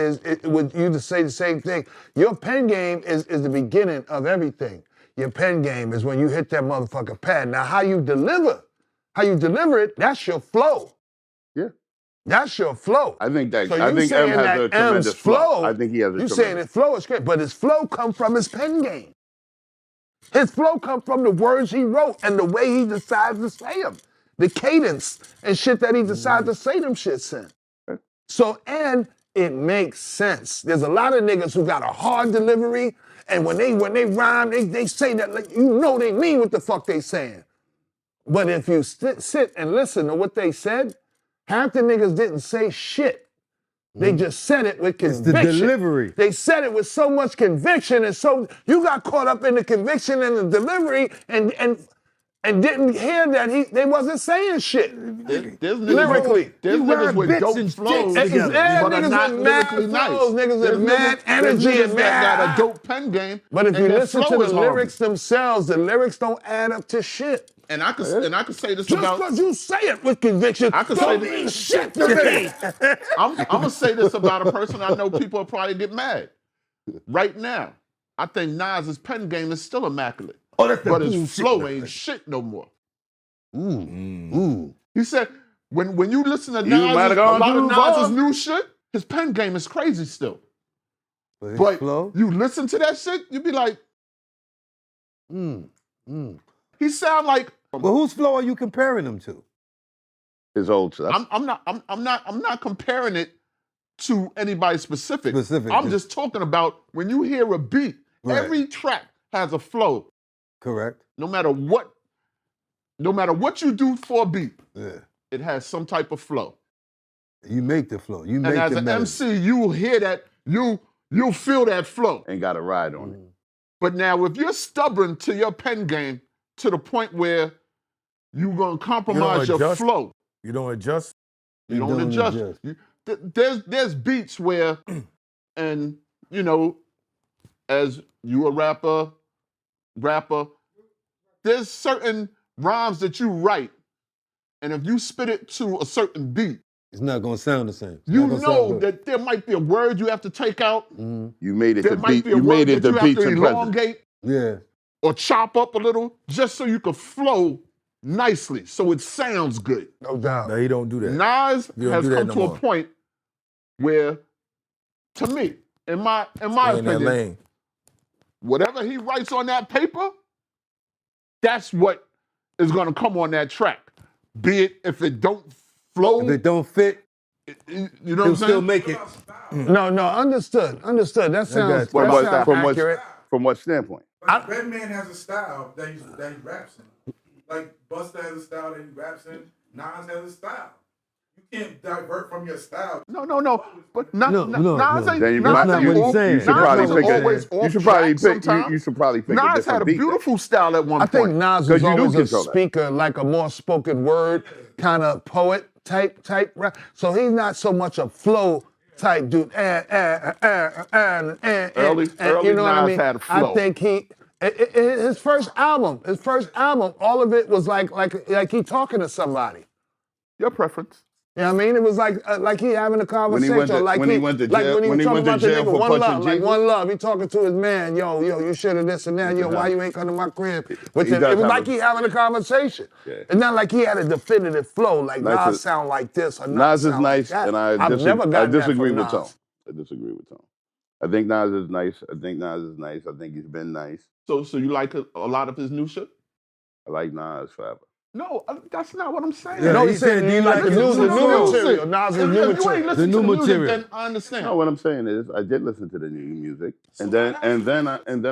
would you to say the same thing. Your pen game is the beginning of everything. Your pen game is when you hit that motherfucking pad. Now how you deliver it, that's your flow. Yeah. That's your flow. I think that So I you think saying M has that a tremendous M's flow. I think he has a You tremendous. saying his flow is great, but his flow come from his pen game. His flow come from the words he wrote and the way he decides to say them, the cadence and shit that he decides to say them shits in. So and it makes sense. There's a lot of niggas who got a hard delivery, and when they rhyme, they say that like you know they mean what the fuck they saying. But if you sit and listen to what they said, half the niggas didn't say shit. They just said it with conviction. It's the delivery. They said it with so much conviction, and so you got caught up in the conviction and the delivery, and didn't hear that they wasn't saying shit. There's lyrically. There's niggas with bits dope and flows, sticks together. but are niggas not with mad lyrically nice. flows, niggas There's with mad energy there's niggas and that got mad. a dope pen game. But if and you their listen to flow the is horrible. lyrics themselves, the lyrics don't add up to shit. And I could say this Just about. because you say it with conviction, I could don't say mean shit to me. I'm gonna say this about a person I know people will probably get mad. Right now, I think Nas's pen game is still immaculate. But his flow ain't shit no more. Ooh. He said when you listen to You might have gone a lot too of far. Nas's new shit, his pen game is crazy still. But his But flow? you listen to that shit, you be like, he sound like But whose flow are you comparing them to? His old stuff. I'm not comparing it to anybody specific. I'm just talking about when you hear a beat, every track has a flow. Correct. No matter what you do for a beat, it has some type of flow. You make the flow. You make And as the an melody. MC, you will hear that, you'll feel that flow. And got a ride on it. But now if you're stubborn to your pen game to the point where you're gonna compromise your flow. You don't adjust? You don't adjust. There's beats where, and you know, as you a rapper, there's certain rhymes that you write, and if you spit it to a certain beat, it's not gonna sound the same. You know that there might be a word you have to take out. You made it There the might beat. be a You word made it that the you beats have to and present. elongate Yeah. or chop up a little, just so you can flow nicely, so it sounds good. No doubt. No, he don't do that. Nas You don't has do that come no to more. a point where, to me, in my Stay in that opinion, lane. whatever he writes on that paper, that's what is gonna come on that track. Be it if it don't flow, If it don't fit, you know what he'll I'm still saying? make it. No, understood. That sounds, What about sounds from accurate. from what standpoint? Like Redman has a style that he raps in. Like Busta has a style that he raps in. Nas has a style. You can't divert from your style. No. But Nas No. ain't. Then you Nas might- ain't you- all- you Nas should probably ain't pick a- always you off should probably track pick- sometimes. you should probably pick a Nas different had a beat then. beautiful style at one I think point. Nas was 'Cause you do always a control that. speaker, like a more spoken word kind of poet type rap. So he's not so much a flow type dude. Early you know what I Nas mean? had a flow. I think his first album, all of it was like he talking to somebody. Your preference. You know what I mean? It was like he having a conversation. went to- or like when he went to like jail- when he when was he talking went to about the jail nigga for One punching Love, like Jesus? One Love. He talking to his man, yo, you should have this and that, yo, why you ain't come to my crib? But He it does was have like a- he having a conversation. Yeah. It's not like he had a definitive flow, like Nas Nas is- sound like this or Nas is sound nice, like that. and I've I never gotten that disagree from with Nas. Tone. I disagree with Tone. I think Nas is nice. I think he's been nice. So you like a lot of his new shit? I like Nas forever. No, that's not what I'm saying. Yeah, No, he he's saying, said, do you like the new material? Nas' If new you ain't material. listened The new to the music, material. then I understand. No, what I'm saying is, I did listen to the new music, and then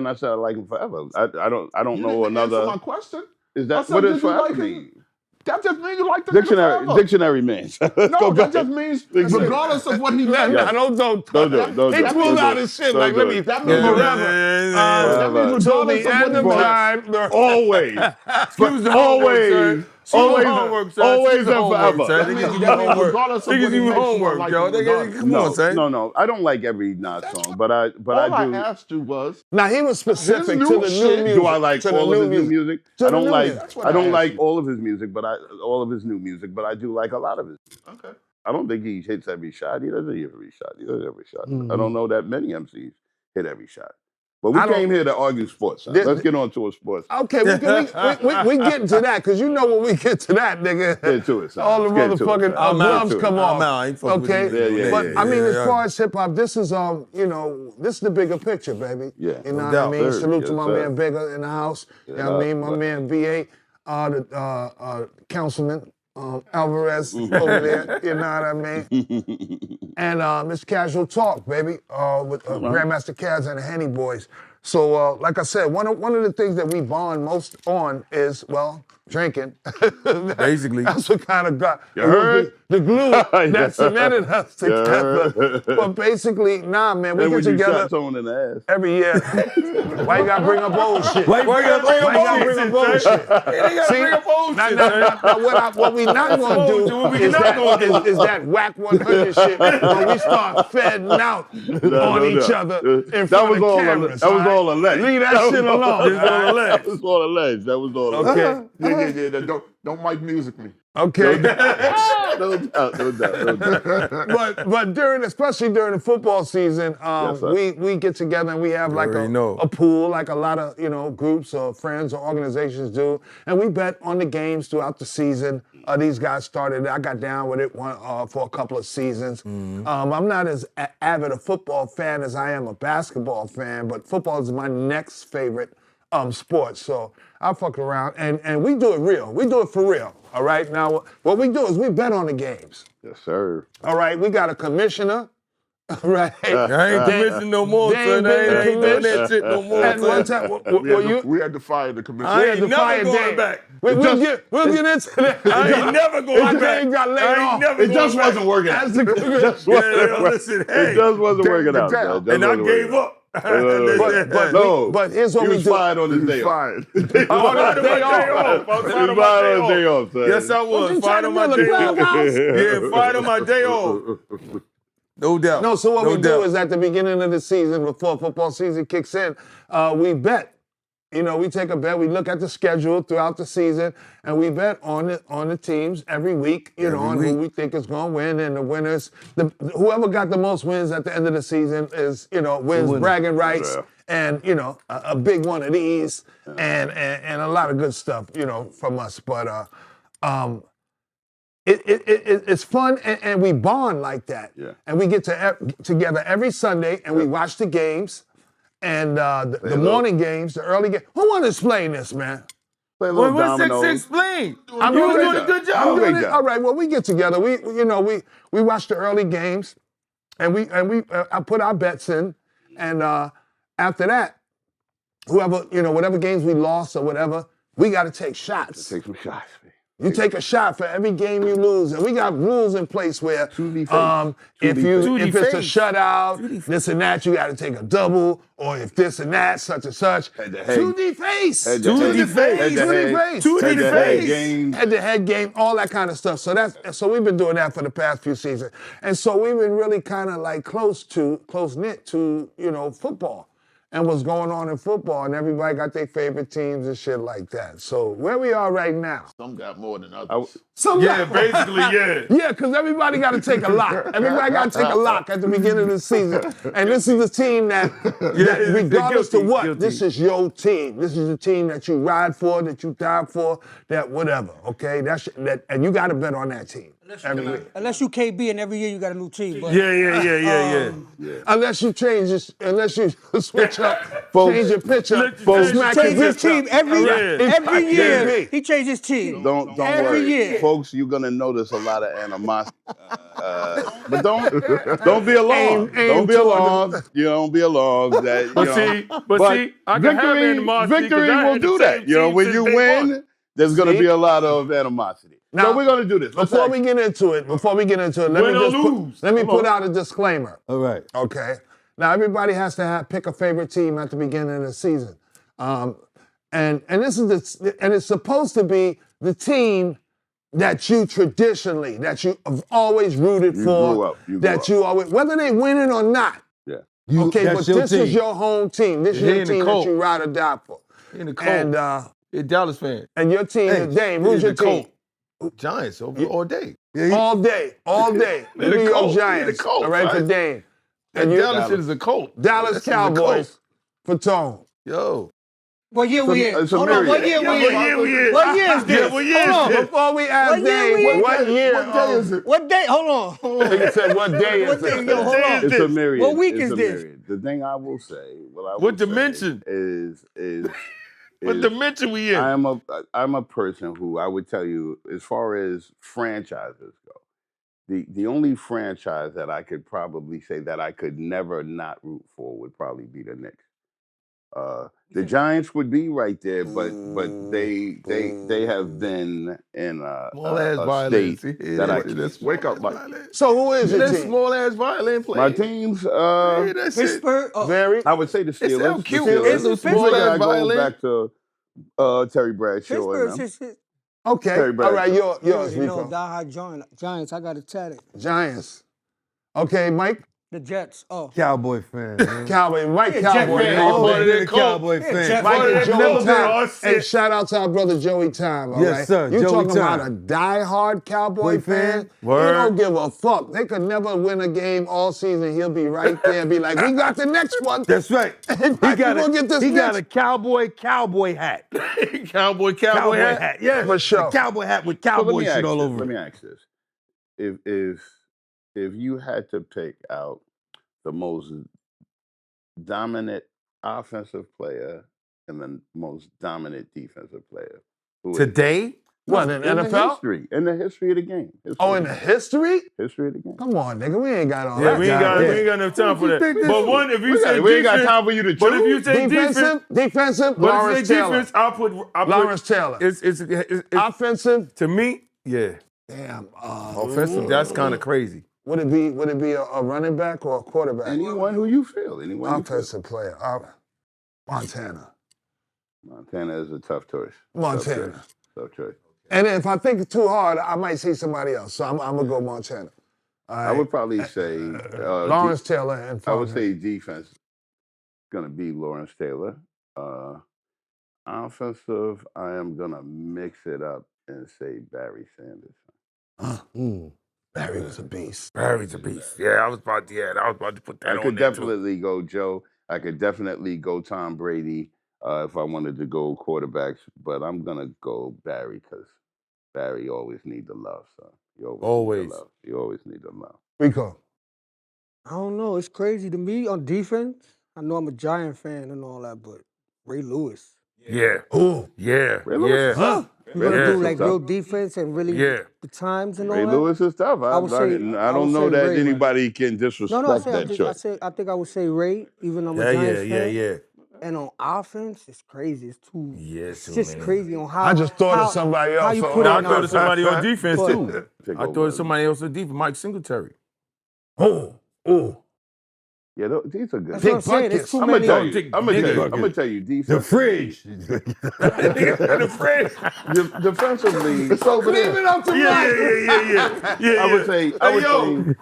I started liking forever. I don't You know didn't answer another. my question. Is I that said, what did does you forever like mean? That just means you like the nigga forever. Dictionary means. No, that just means regardless of what he Nah, makes. don't Don't do it. Don't He do it. pulled Don't out do his it. shit Don't like, do let me it. That Don't means do it. forever. That means Forever. till regardless the of what end he of makes. time. Always. Excuse the homework, son. Always. Homework, son. Always Excuse the and homework, forever. son. That Niggas means do homework. regardless of Niggas what he do makes, you homework, like yo. him regardless. Come on, son. No. I don't like every Nas song, but I All do. I asked you was, Now he was specific His to new the shit- new music. Do I like to the all of his new music? To I the don't new like. music. That's what I I don't asked like you. all of his music, but all of his new music. But I do like a lot of it. okay. I don't think he hits every shot. He doesn't hit every shot. I don't know that many MCs hit every shot. But we came here to argue sports. Son. Let's get on to a sports. Okay, we get into that because you know when we get to that, nigga, Get to it, son. all the Let's get to it, motherfucking son. gloves come off. I ain't fucking with Okay, you. but I mean, as far as hip hop, this is you know, this is the bigger picture, baby. Yeah, you know no what doubt. I mean. Sir. Salute Yes, to my sir. man Bigga in the house. You know what I mean, my man B.I.G, the councilman. Alvarez over there, you know what I mean? And it's CAZual Talk, baby, with Grandmaster Caz and the Henny Boyz. So, like I said, one of the things that we bond most on is, well, drinking. Basically. That's what kind of got heard? the glue that cemented us together. But basically, nah, man, we And get when you together shot someone in the ass. every year. Why you gotta bring up old shit? Why you gotta bring up old shit? Now, what we not gonna do is that whack 100 shit where we start fetting out on each other in front of cameras. That was all alleged. Leave that shit alone. That was all alleged. That was all alleged. Okay. Yeah. Don't Mike music me. Okay. No doubt. But especially during the football season, Yes, sir. we get together and we have like a pool, like a lot of groups or friends or organizations do, and we bet on the games throughout the season. These guys started. I got down with it for a couple of seasons. I'm not as avid a football fan as I am a basketball fan, but football is my next favorite sport. So I fuck around and we do it real. We do it for real. All right. Now what we do is we bet on the games. Yes, sir. All right. We got a commissioner. Right. I ain't commissioning no more, son. I ain't doing that shit no more. At one time, we had to fire the commissioner. I ain't never going back. We'll get into that. I ain't never going back. Dame got laid off. It just wasn't working out. Listen, hey. It just wasn't working out. man. And I gave up. But here's what he we was do. fired on his day off. Fired. I was He was fired on his day off, son. Yes, I was. you Fired trying on to my build a day off. clubhouse? Yeah, fired on my day off. No doubt. No, so what No we do doubt. is at the beginning of the season, before football season kicks in, we bet. You know, we take a bet. We look at the schedule throughout the season, and we bet on the teams every week. You know, on who we think is going to win, and the winners. Whoever got the most wins at the end of the season is wins bragging rights, and a big one of these, and a lot of good stuff. From us, but It's fun and we bond like that. Yeah. And we get together every Sunday and we watch the games and the morning games, the early games. Who want to explain this, man? Play a little What's dominoes. explain? I'm You doing was doing a good job. I'm doing it. job. All right. Well, we get together. We watch the early games, and I put our bets in, and after that, whatever games we lost or whatever, we got to take shots. Take some shots, man. You take a shot for every game you lose, and we got rules in place where if it's a shutout, this and that, you got to take a double, or if this and that, such and such. Head-to-head game, all that kind of stuff. So we've been doing that for the past few seasons, and so we've been really kind of like close knit to football. And what's going on in football, and everybody got their favorite teams and shit like that. So where we are right now. Some got more than others. Basically, yeah. Yeah, because everybody got to take a lock. Everybody got to take a lock at the beginning of the season. And this is the team that regardless to what, this is your team. This is the team that you ride for, that you die for, that whatever, okay? And you got to bet on that team. Unless you KB and every year you got a new team. But, Yeah. Unless you unless you switch up, change your pitch up, smack change your his team every year. He changed his team. Don't every worry, year. folks. You're gonna notice a lot of animosity, but don't be alarmed. Don't be alarmed. You don't be alarmed. That See, I can have animosity. Victory will do that. When you win, there's gonna be a lot of animosity. Now, so we're gonna do this. Before we get into it, let me put out a disclaimer. All right. Okay. Now everybody has to pick a favorite team at the beginning of the season, and it's supposed to be the team that you traditionally have always rooted for. You always, whether they winning or not. Yeah. But this is your home team. This is your team that you ride or die for. In the cold. And you're a Dallas fan. And your team is Dame. Who's your team? Giants all day. All day. The New York Giants. All right, for Dame. And Dallas is a Colt. Dallas Cowboys for Tone. Yo. What year we in? It's a Hold on, what year myriad. we in? What year is this? What year Hold is on. this? Before we ask What year we Dave, in? what year? What day is it? What day? Hold on. He said, what day is What day? it? Yo, hold on. It's a myriad. What week It's is a this? myriad. The thing I will say, What dimension? What dimension we in? I'm a person who I would tell you, as far as franchises go, the only franchise that I could probably say that I could never not root for would probably be the Knicks. The Giants would be right there, but they have been in Small ass a violence. state that I just wake up like. So who is your That team? small ass violin play. My teams, That's it. Pittsburgh. Very. I would say the Steelers. sound cute. The Steelers. It's a Usually small ass I go violin. back to Terry Bradshaw and them. Pittsburgh. Okay. Terry All right, Bradshaw. yours, You know, Rico. diehard Giants. I got to tell it. Giants. Okay, Mike. The Jets. Oh. Cowboy fan, man. Cowboy. Mike Yeah, Jet Cowboy. fan. man. Always part of been that a cult. Cowboy Yeah, fan. Jet Mike fan. and Never Joey been Time. all Hey, shit. shout out to our brother Joey Time. All Yes, right? sir. You Joey talking about Time. a diehard Cowboy Boy fan? fan. He Word. don't give a fuck. They could never win a game all season. He'll be right there and be like, "We got the next one." That's right. He gonna get this he got next- a cowboy hat. Cowboy hat. Yeah, For sure. A cowboy hat with So cowboy shit all Let over me it. ask this: if you had to pick out the most dominant offensive player and the most dominant defensive player, who is it? Today? What, in the NFL? history, in the history of the game. Oh, in the history? history of the game. Come on, nigga. We ain't got all Yeah, that. we ain't got Yeah. enough time for that. think this- But one, if you say We ain't got defense, time for you to choose. but if you say defense, Defensive, but if Lawrence you say Taylor. defense, I'll put Lawrence Taylor. It's Offensive, to me, yeah. damn. Offensive, that's kind of crazy. Would it be a running back or a quarterback? Anyone who you feel. Anyone you feel. Offensive player. Montana. Montana is a tough choice. Montana. Tough choice. And if I think too hard, I might see somebody else. So I'm gonna go Montana. All right. I would probably say Lawrence Taylor and I would Fogg. say defense is gonna be Lawrence Taylor. Offensive, I am gonna mix it up and say Barry Sanders. Barry was a beast. Barry's a beast. Yeah, I was about to put that I on could there, too. definitely go Joe. I could definitely go Tom Brady if I wanted to go quarterbacks, but I'm gonna go Barry because Barry always need the love, son. You always need the love. You always need the love. Rico. I don't know. It's crazy to me on defense. I know I'm a Giant fan and all that, but Ray Lewis. Yeah. Ooh. Yeah. Ray Lewis is tough. You Ray gonna Lewis do is like tough. real defense and really the times and all Ray that? Lewis is tough. I would say- I don't would know say that Ray. anybody can disrespect No, that choice. I think I would say Ray, even though I'm a Giants fan. Yeah. And on offense, it's crazy. It's too. Yeah, it's too just many. crazy on how. I just thought how, of somebody else. How you so- put Now, I it thought of somebody on defense, But- too. Pick I thought over. of somebody else on defense, Mike Singletary. Ooh. Yeah, these are good. That's what I'm saying. It's too I'm gonna many. tell you. Big I'm gonna bucket. tell you. The Defense. fridge. The Fred. Defensively, It's over Leave there. it up to Mike. Yeah. I would say.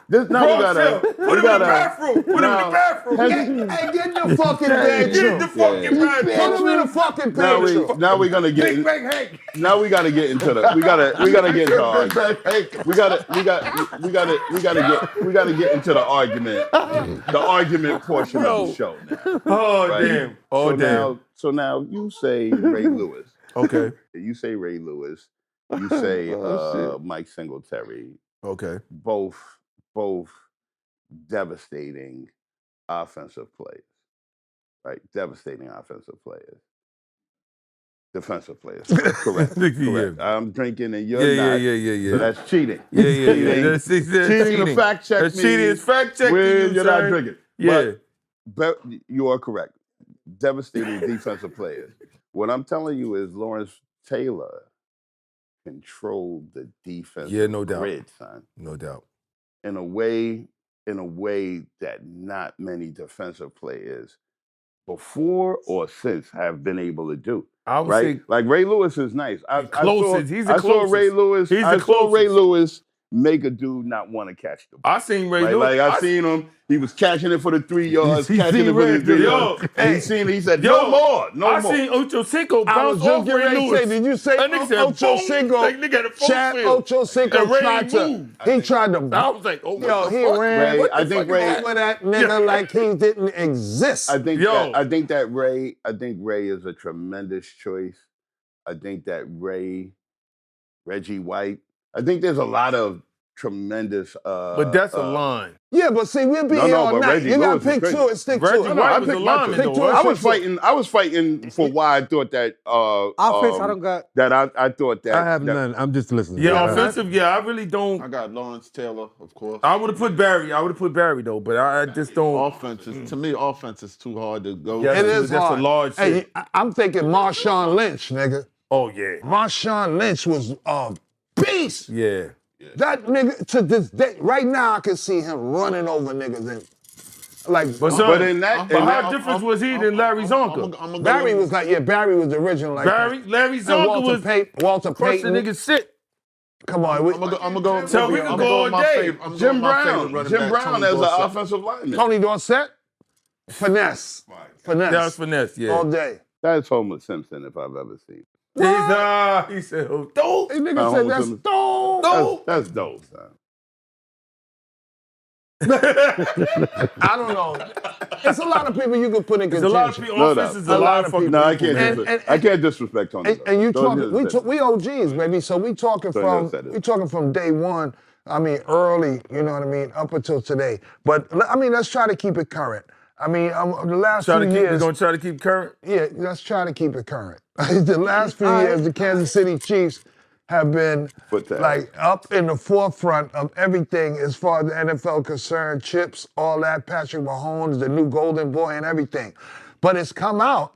This now we gotta. Put him in the bathroom. Put him in the bathroom. Hey, get in the fucking Get bedroom. the fucking Put bathroom. him in the fucking Now bedroom. we're gonna get. Now we gotta get into the. We gotta get into argument. We gotta get into the argument. The argument portion of the show now. Oh, Right? damn. Oh, so damn. now you say Ray Lewis. Okay. You say Ray Lewis. You say Oh, Mike Singletary. Okay. Both devastating offensive players. Right? Devastating offensive players. Defensive players. Correct. Correct. I'm drinking and you're not. Yeah. So that's cheating. Yeah. Cheating. That's Cheating to fact check That's me. cheating. It's fact checking when you, you're not son. drinking. Yeah. But you are correct. Devastating defensive players. What I'm telling you is Lawrence Taylor controlled the defense no doubt. grid, son. No doubt. In a way that not many defensive players before or since have been able to do. I would Right? say Like Ray Lewis is nice. I closest. He's the I saw Ray closest. Lewis. He's I the saw Ray closest. Lewis make a dude not want to catch the ball. I seen Ray Right? Lewis. Like I seen him, he was catching it for the 3 yards, He catching seen it for the Ray, 3 yo, yards. And he said, no more, no I more. seen Ocho Cinco I bounce was just off getting Ray ready to Lewis. say, did you say That nigga said, Ocho boom, Cinco? like nigga had a full Chad field. Ocho Cinco And Ray tried to, moved. he tried to, I was like, oh, what yo, the he fuck? ran Ray, I think Ray, over that nigga like he didn't exist. I think Yo. that Ray is a tremendous choice. I think that Reggie White. I think there's a lot of tremendous. But that's a line. Yeah, but see, we'll be here all but night. Reggie You gotta Lewis is pick crazy. to it, stick Reggie to it. White I was picked a my lineman, pick. though, right? I was fighting for why I thought that. Offense, I don't got. That I thought that. I have that- none. I'm just listening. Yeah, offensive, yeah, I really don't. I got Lawrence Taylor, of course. I would have put Barry. though, but I just don't. Offense is, to me, offense is too hard to go. Yeah, It is that's hard. a large Hey, shit. I'm thinking Marshawn Lynch, nigga. Oh yeah, Marshawn Lynch was a beast. yeah. That nigga, to this day, right now, I can see him running over niggas. And, like, But, son, But in that, but in how that- different was he than Larry Zonka? Barry was like, yeah, Barry was the original like that. Larry And Zonka was Walter crushing Payton. niggas shit. Come on, I'm gonna go. So we can go all day. Jim Brown as an offensive lineman. Tony Dorsett, finesse. Finesse. That was finesse, yeah. All day. That's Homer Simpson if I've ever seen. He said, oh, dope. This nigga said that's dope. That's dope, son. I don't know. It's a lot of people you can put in There's a contention. lot of people. No Offense doubt. is a lot of fucking No, I people, can't. man. I can't disrespect Tony. And you Don't talking, we OGs, baby. So we talking Tony from day one. I mean, early. You know what I mean, up until today. But I mean, let's try to keep it current. I mean, the last few We're years. gonna try to keep current. Yeah, let's try to keep it current. The last few years, the Kansas City Chiefs have been like up in the forefront of everything as far as the NFL concerned, chips, all that, Patrick Mahomes, the new golden boy and everything. But it's come out,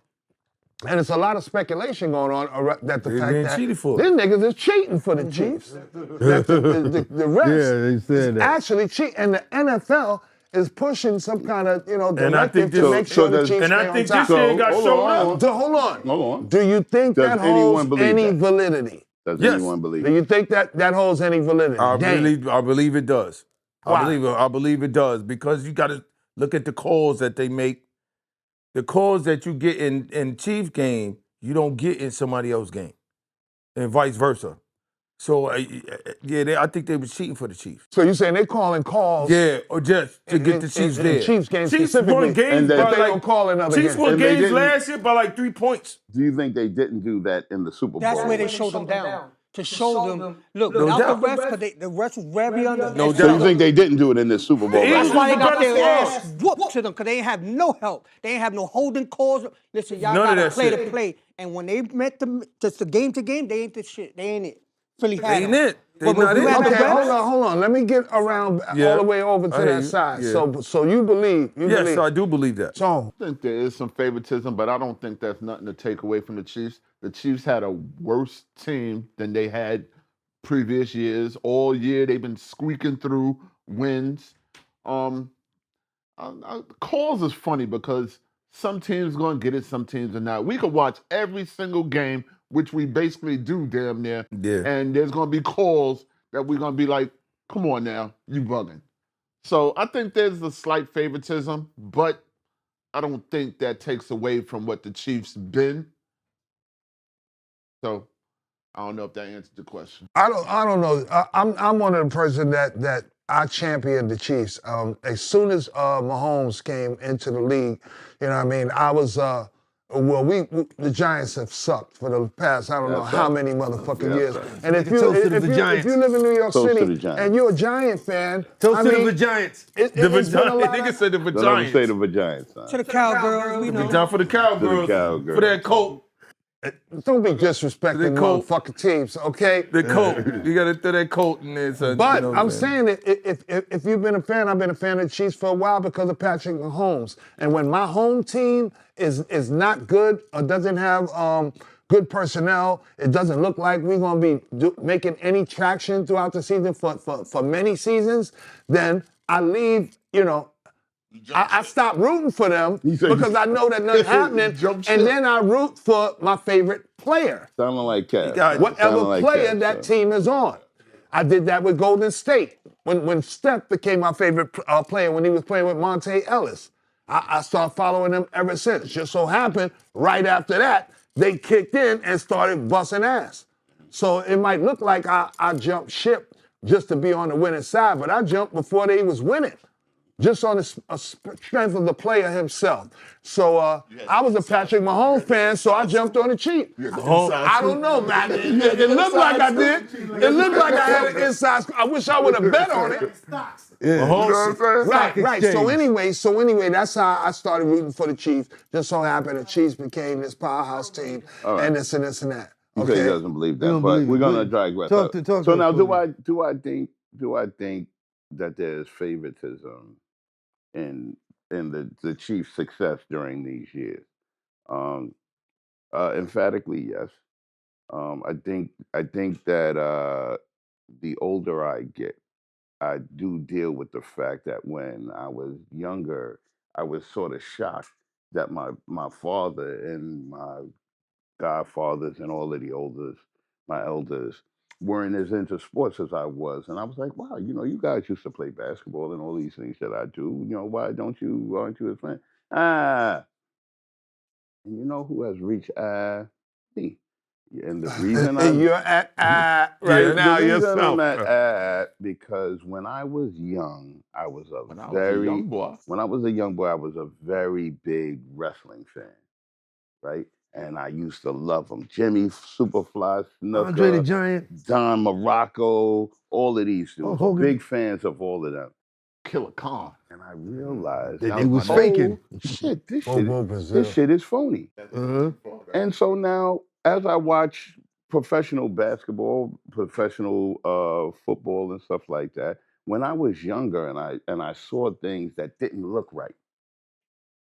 and it's a lot of speculation going on that the fact that cheated for these niggas is cheating for the Chiefs. That the refs Yeah, they said that. actually cheat, and the NFL is pushing some kind of, And I think directive to this- make sure the so Chiefs And I stay think on this top. year got showed up. Hold on. Hold on. Do you think Does that anyone holds believe any that? validity? Does Yes. anyone believe? Do you think that holds any validity? I Damn. believe it does. Why? I believe it does because you got to look at the calls that they make. The calls that you get in Chief game, you don't get in somebody else's game, and vice versa. So I think they were cheating for the Chiefs. So you saying they calling calls? Yeah, or just to get the Chiefs in there. Chiefs game Chiefs specifically, won games and by that they like don't call another Chiefs game. won And they games didn't- last year by like 3 points. Do you think they didn't do that in the Super Bowl? That's where they showed them down. To show them, look, No without doubt. the refs, because the refs was very under. No So you doubt. think they didn't do it in the Super Bowl? The right? That's why they got their Better ass whooped to them, because they ain't have no help. They ain't have no holding calls. Listen, y'all None of gotta that play shit. to play. And when they met them, just the game to game, they ain't the shit. They ain't it. Philly had Ain't them. it? They But when not you it. had the Okay, refs, hold on. Let me get around Yeah. all the way over to I hear that you. side. Yeah. So you believe? Yes, I do believe that. So I think there is some favoritism, but I don't think that's nothing to take away from the Chiefs. The Chiefs had a worse team than they had previous years. All year they've been squeaking through wins. Calls is funny because some teams going to get it, some teams are not. We could watch every single game, which we basically do damn near, Yeah. and there's going to be calls that we're going to be like, come on now, you bugging. So I think there's a slight favoritism, but I don't think that takes away from what the Chiefs been. So I don't know if that answered the question. I don't know. I'm one of the person that I championed the Chiefs. As soon as Mahomes came into the league, you know what I mean, I was the Giants have sucked for the past I don't know how many motherfucking years. And if you Toast to the if Giants. you live in New York Toast to City the Giants. and you're a Giant fan, Toast I to mean, the Giants. it's The been a vagina. lot Nigga of- said the Don't ever Giants. say the Giants. son. to the cowgirls, we know. Down for the Cowgirls. Cowgirls. For that coat. Don't be disrespecting The coat. motherfucking teams, okay? The coat. You got to throw that coat in there, son. But You know what I'm saying that if you've been a fan, I've been a fan of the Chiefs for a while because of Patrick Mahomes. And when my home team is not good or doesn't have good personnel, it doesn't look like we're going to be making any traction throughout the season for many seasons, then I leave, you know, I stop rooting for them because I know that nothing's happening, Jump ship. and then I root for my favorite player, Sounding like Caz. got- whatever Sounding like player Caz, that son. team is on. I did that with Golden State. When Steph became my favorite player, when he was playing with Monte Ellis. I started following them ever since. Just so happened, right after that, they kicked in and started busting ass. So it might look like I jumped ship just to be on the winning side, but I jumped before they was winning, just on the strength of the player himself. So I was a Patrick Mahomes fan, so I jumped on the cheap. I don't know, man. It looked like I did. It looked like I had an inside. I wish I would have bet on it. Yeah. You know what I'm saying? Right. So anyway, that's how I started rooting for the Chiefs. Just so happened the Chiefs became this powerhouse team, and this and this and that. He said he doesn't believe that, but we're gonna digress. So now, do I think that there's favoritism in the Chiefs' success during these years? Emphatically, yes. I think that the older I get, I do deal with the fact that when I was younger, I was sort of shocked that my father and my godfathers and all of my elders, weren't as into sports as I was. And I was like, wow, you guys used to play basketball and all these things that I do. Why aren't you as friends? And you know who has reached me? And the reason And you're at right now the reason I'm yourself. at because when I was young, I was a When I was a young boy, I was a very big wrestling fan, right? And I used to love them. Jimmy Superfly Snuka, Andre the Giant, Don Morocco, all of these dudes. Hogan. Big fans of all of them. Killer Khan. And I realized that they was faking. Shit, this Brazil. shit is phony. And so now, as I watch professional basketball, professional football, and stuff like that, when I was younger and I saw things that didn't look right,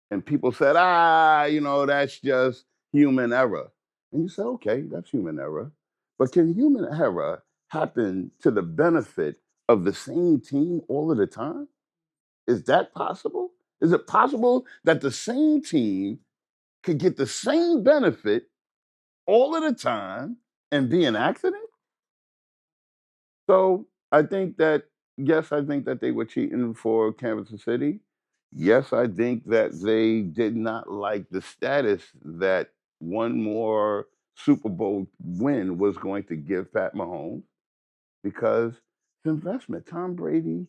and people said, that's just human error. And you say, okay, that's human error. But can human error happen to the benefit of the same team all of the time? Is that possible? Is it possible that the same team could get the same benefit all of the time and be an accident? So I think that, yes, I think that they were cheating for Kansas City. Yes, I think that they did not like the status that one more Super Bowl win was going to give Pat Mahomes because it's investment. Tom Brady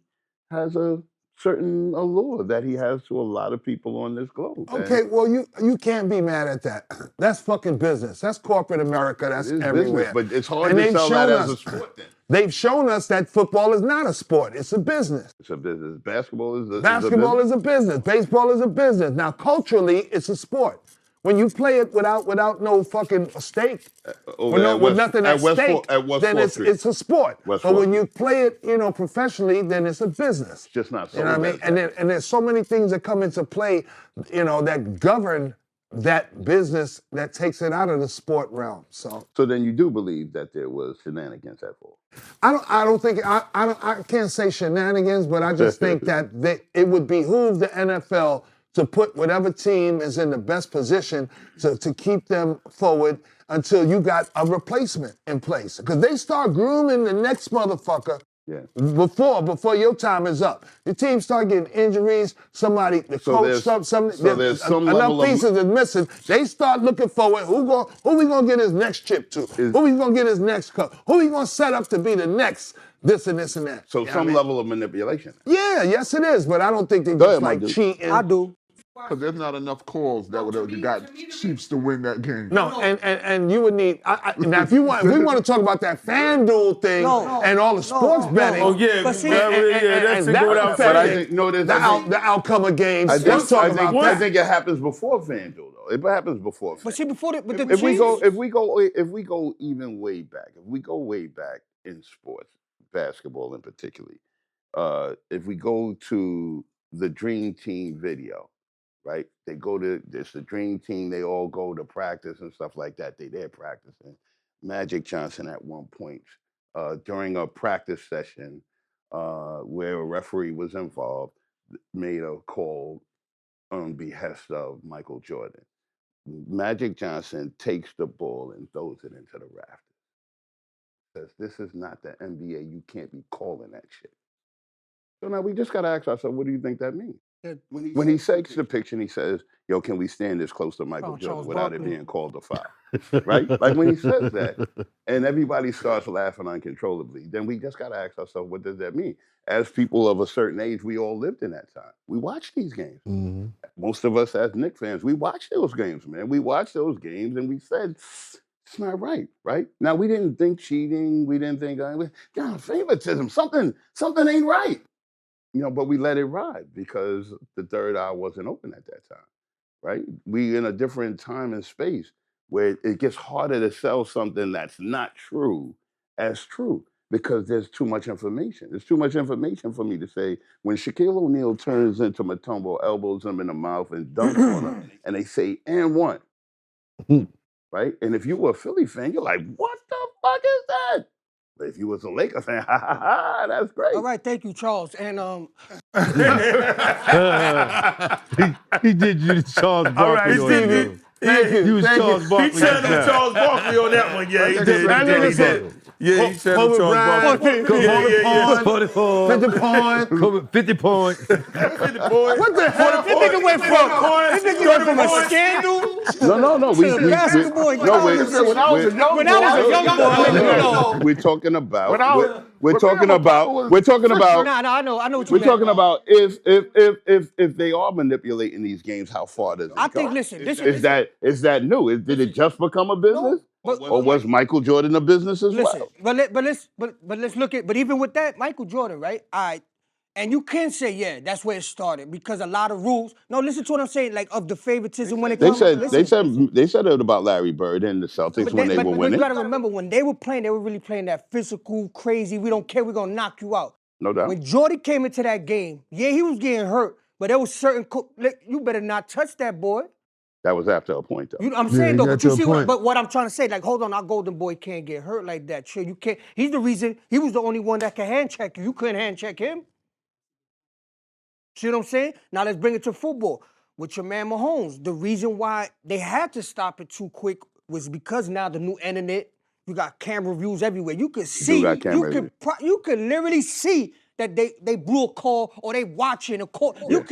has a certain allure that he has to a lot of people on this globe. Okay, well, you can't be mad at that. That's fucking business. That's corporate America. That's everywhere. Business, but it's hard to sell that as a sport then. They've shown us that football is not a sport. It's a business. It's a business. Basketball is a business. Baseball is a business. Now, culturally, it's a sport. When you play it without no fucking stake, with nothing at stake, then it's a sport. But when you play it, professionally, then it's a business. It's just not so. You know what I mean? And there's so many things that come into play, that govern that business that takes it out of the sport realm. So then you do believe that there was shenanigans at all? I don't think I can't say shenanigans, but I just think that it would behoove the NFL to put whatever team is in the best position to keep them forward until you got a replacement in place. Because they start grooming the next motherfucker before your time is up. Your team start getting injuries, somebody, the coach, there's some enough pieces is missing. They start looking forward. Who we gonna get his next chip to? Who we gonna get his next cup? Who we gonna set up to be the next this and this and that? So some level of manipulation. Yeah, yes it is, but I don't think they just like cheating. I do. Because there's not enough calls that would have got Chiefs to win that game. No, and you would need. Now, if we want to talk about that FanDuel thing and all the sports betting, that's but I think the outcome of games. I think it happens before FanDuel though. It happens before. But see, before the if we go even way back, if we go way back in sports, basketball in particular, if we go to the Dream Team video. Right? It's the Dream Team, they all go to practice and stuff like that. They're practicing. Magic Johnson at one point, during a practice session where a referee was involved, made a call on behest of Michael Jordan. Magic Johnson takes the ball and throws it into the rafters. This is not the NBA. You can't be calling that shit. So now we just got to ask ourselves, what do you think that means? When he takes the picture and he says, yo, can we stand this close to Michael Jordan without it being called a foul? Right? Like when he says that and everybody starts laughing uncontrollably, then we just got to ask ourselves, what does that mean? As people of a certain age, we all lived in that time. We watched these games. Mm-hmm. Most of us as Knicks fans, we watched those games, man. We watched those games and we said, it's not right, right? Now, we didn't think cheating. We didn't think, favoritism, something ain't right. You know, but we let it ride because the third eye wasn't open at that time, right? We in a different time and space where it gets harder to sell something that's not true as true because there's too much information. There's too much information for me to say when Shaquille O'Neal turns into Mutombo, elbows him in the mouth and dunks on him, and they say, and one, right? And if you were a Philly fan, you're like, what the fuck is that? But if you was a Laker fan, ha ha ha, that's great. All right, thank you, Charles. And he did you the Charles Barkley. All right, on that, though. Thank you. He was Thank Charles you. Barkley. He said him Charles Barkley on that one. Yeah, he did. That nigga said, Yeah, he said him Kobe Charles Bryant, Barkley. Kobe Yeah. 44. 50 points. 50 points. 50 points. What the hell? this nigga went from a scandal No. to basketball. When I was a young boy, we're talking about. We're talking about. Nah, I know what you We're meant. talking about if they are manipulating these games, how far does it go? I think, listen, Is that new? Did it just become a business, or was Michael Jordan a business as well? But let's look at. But even with that, Michael Jordan, right? All right, and you can say, yeah, that's where it started because a lot of rules. No, listen to what I'm saying. Like of the favoritism when it comes. They said it about Larry Bird and the Celtics when they were winning. But you gotta remember when they were playing, they were really playing that physical, crazy. We don't care. We're gonna knock you out. No doubt. When Jordy came into that game, yeah, he was getting hurt, but there was certain. You better not touch that boy. That was after a point, though. You know what I'm saying, though, got but to you a see point. but what I'm trying to say, like, hold on, our golden boy can't get hurt like that. Sure, you can't. He's the reason, he was the only one that can hand check you. You couldn't hand check him. See what I'm saying? Now let's bring it to football. With your man Mahomes, the reason why they had to stop it too quick was because now the new internet, you got camera views everywhere. You could see, you could literally see that they blew a call or they watching a call. You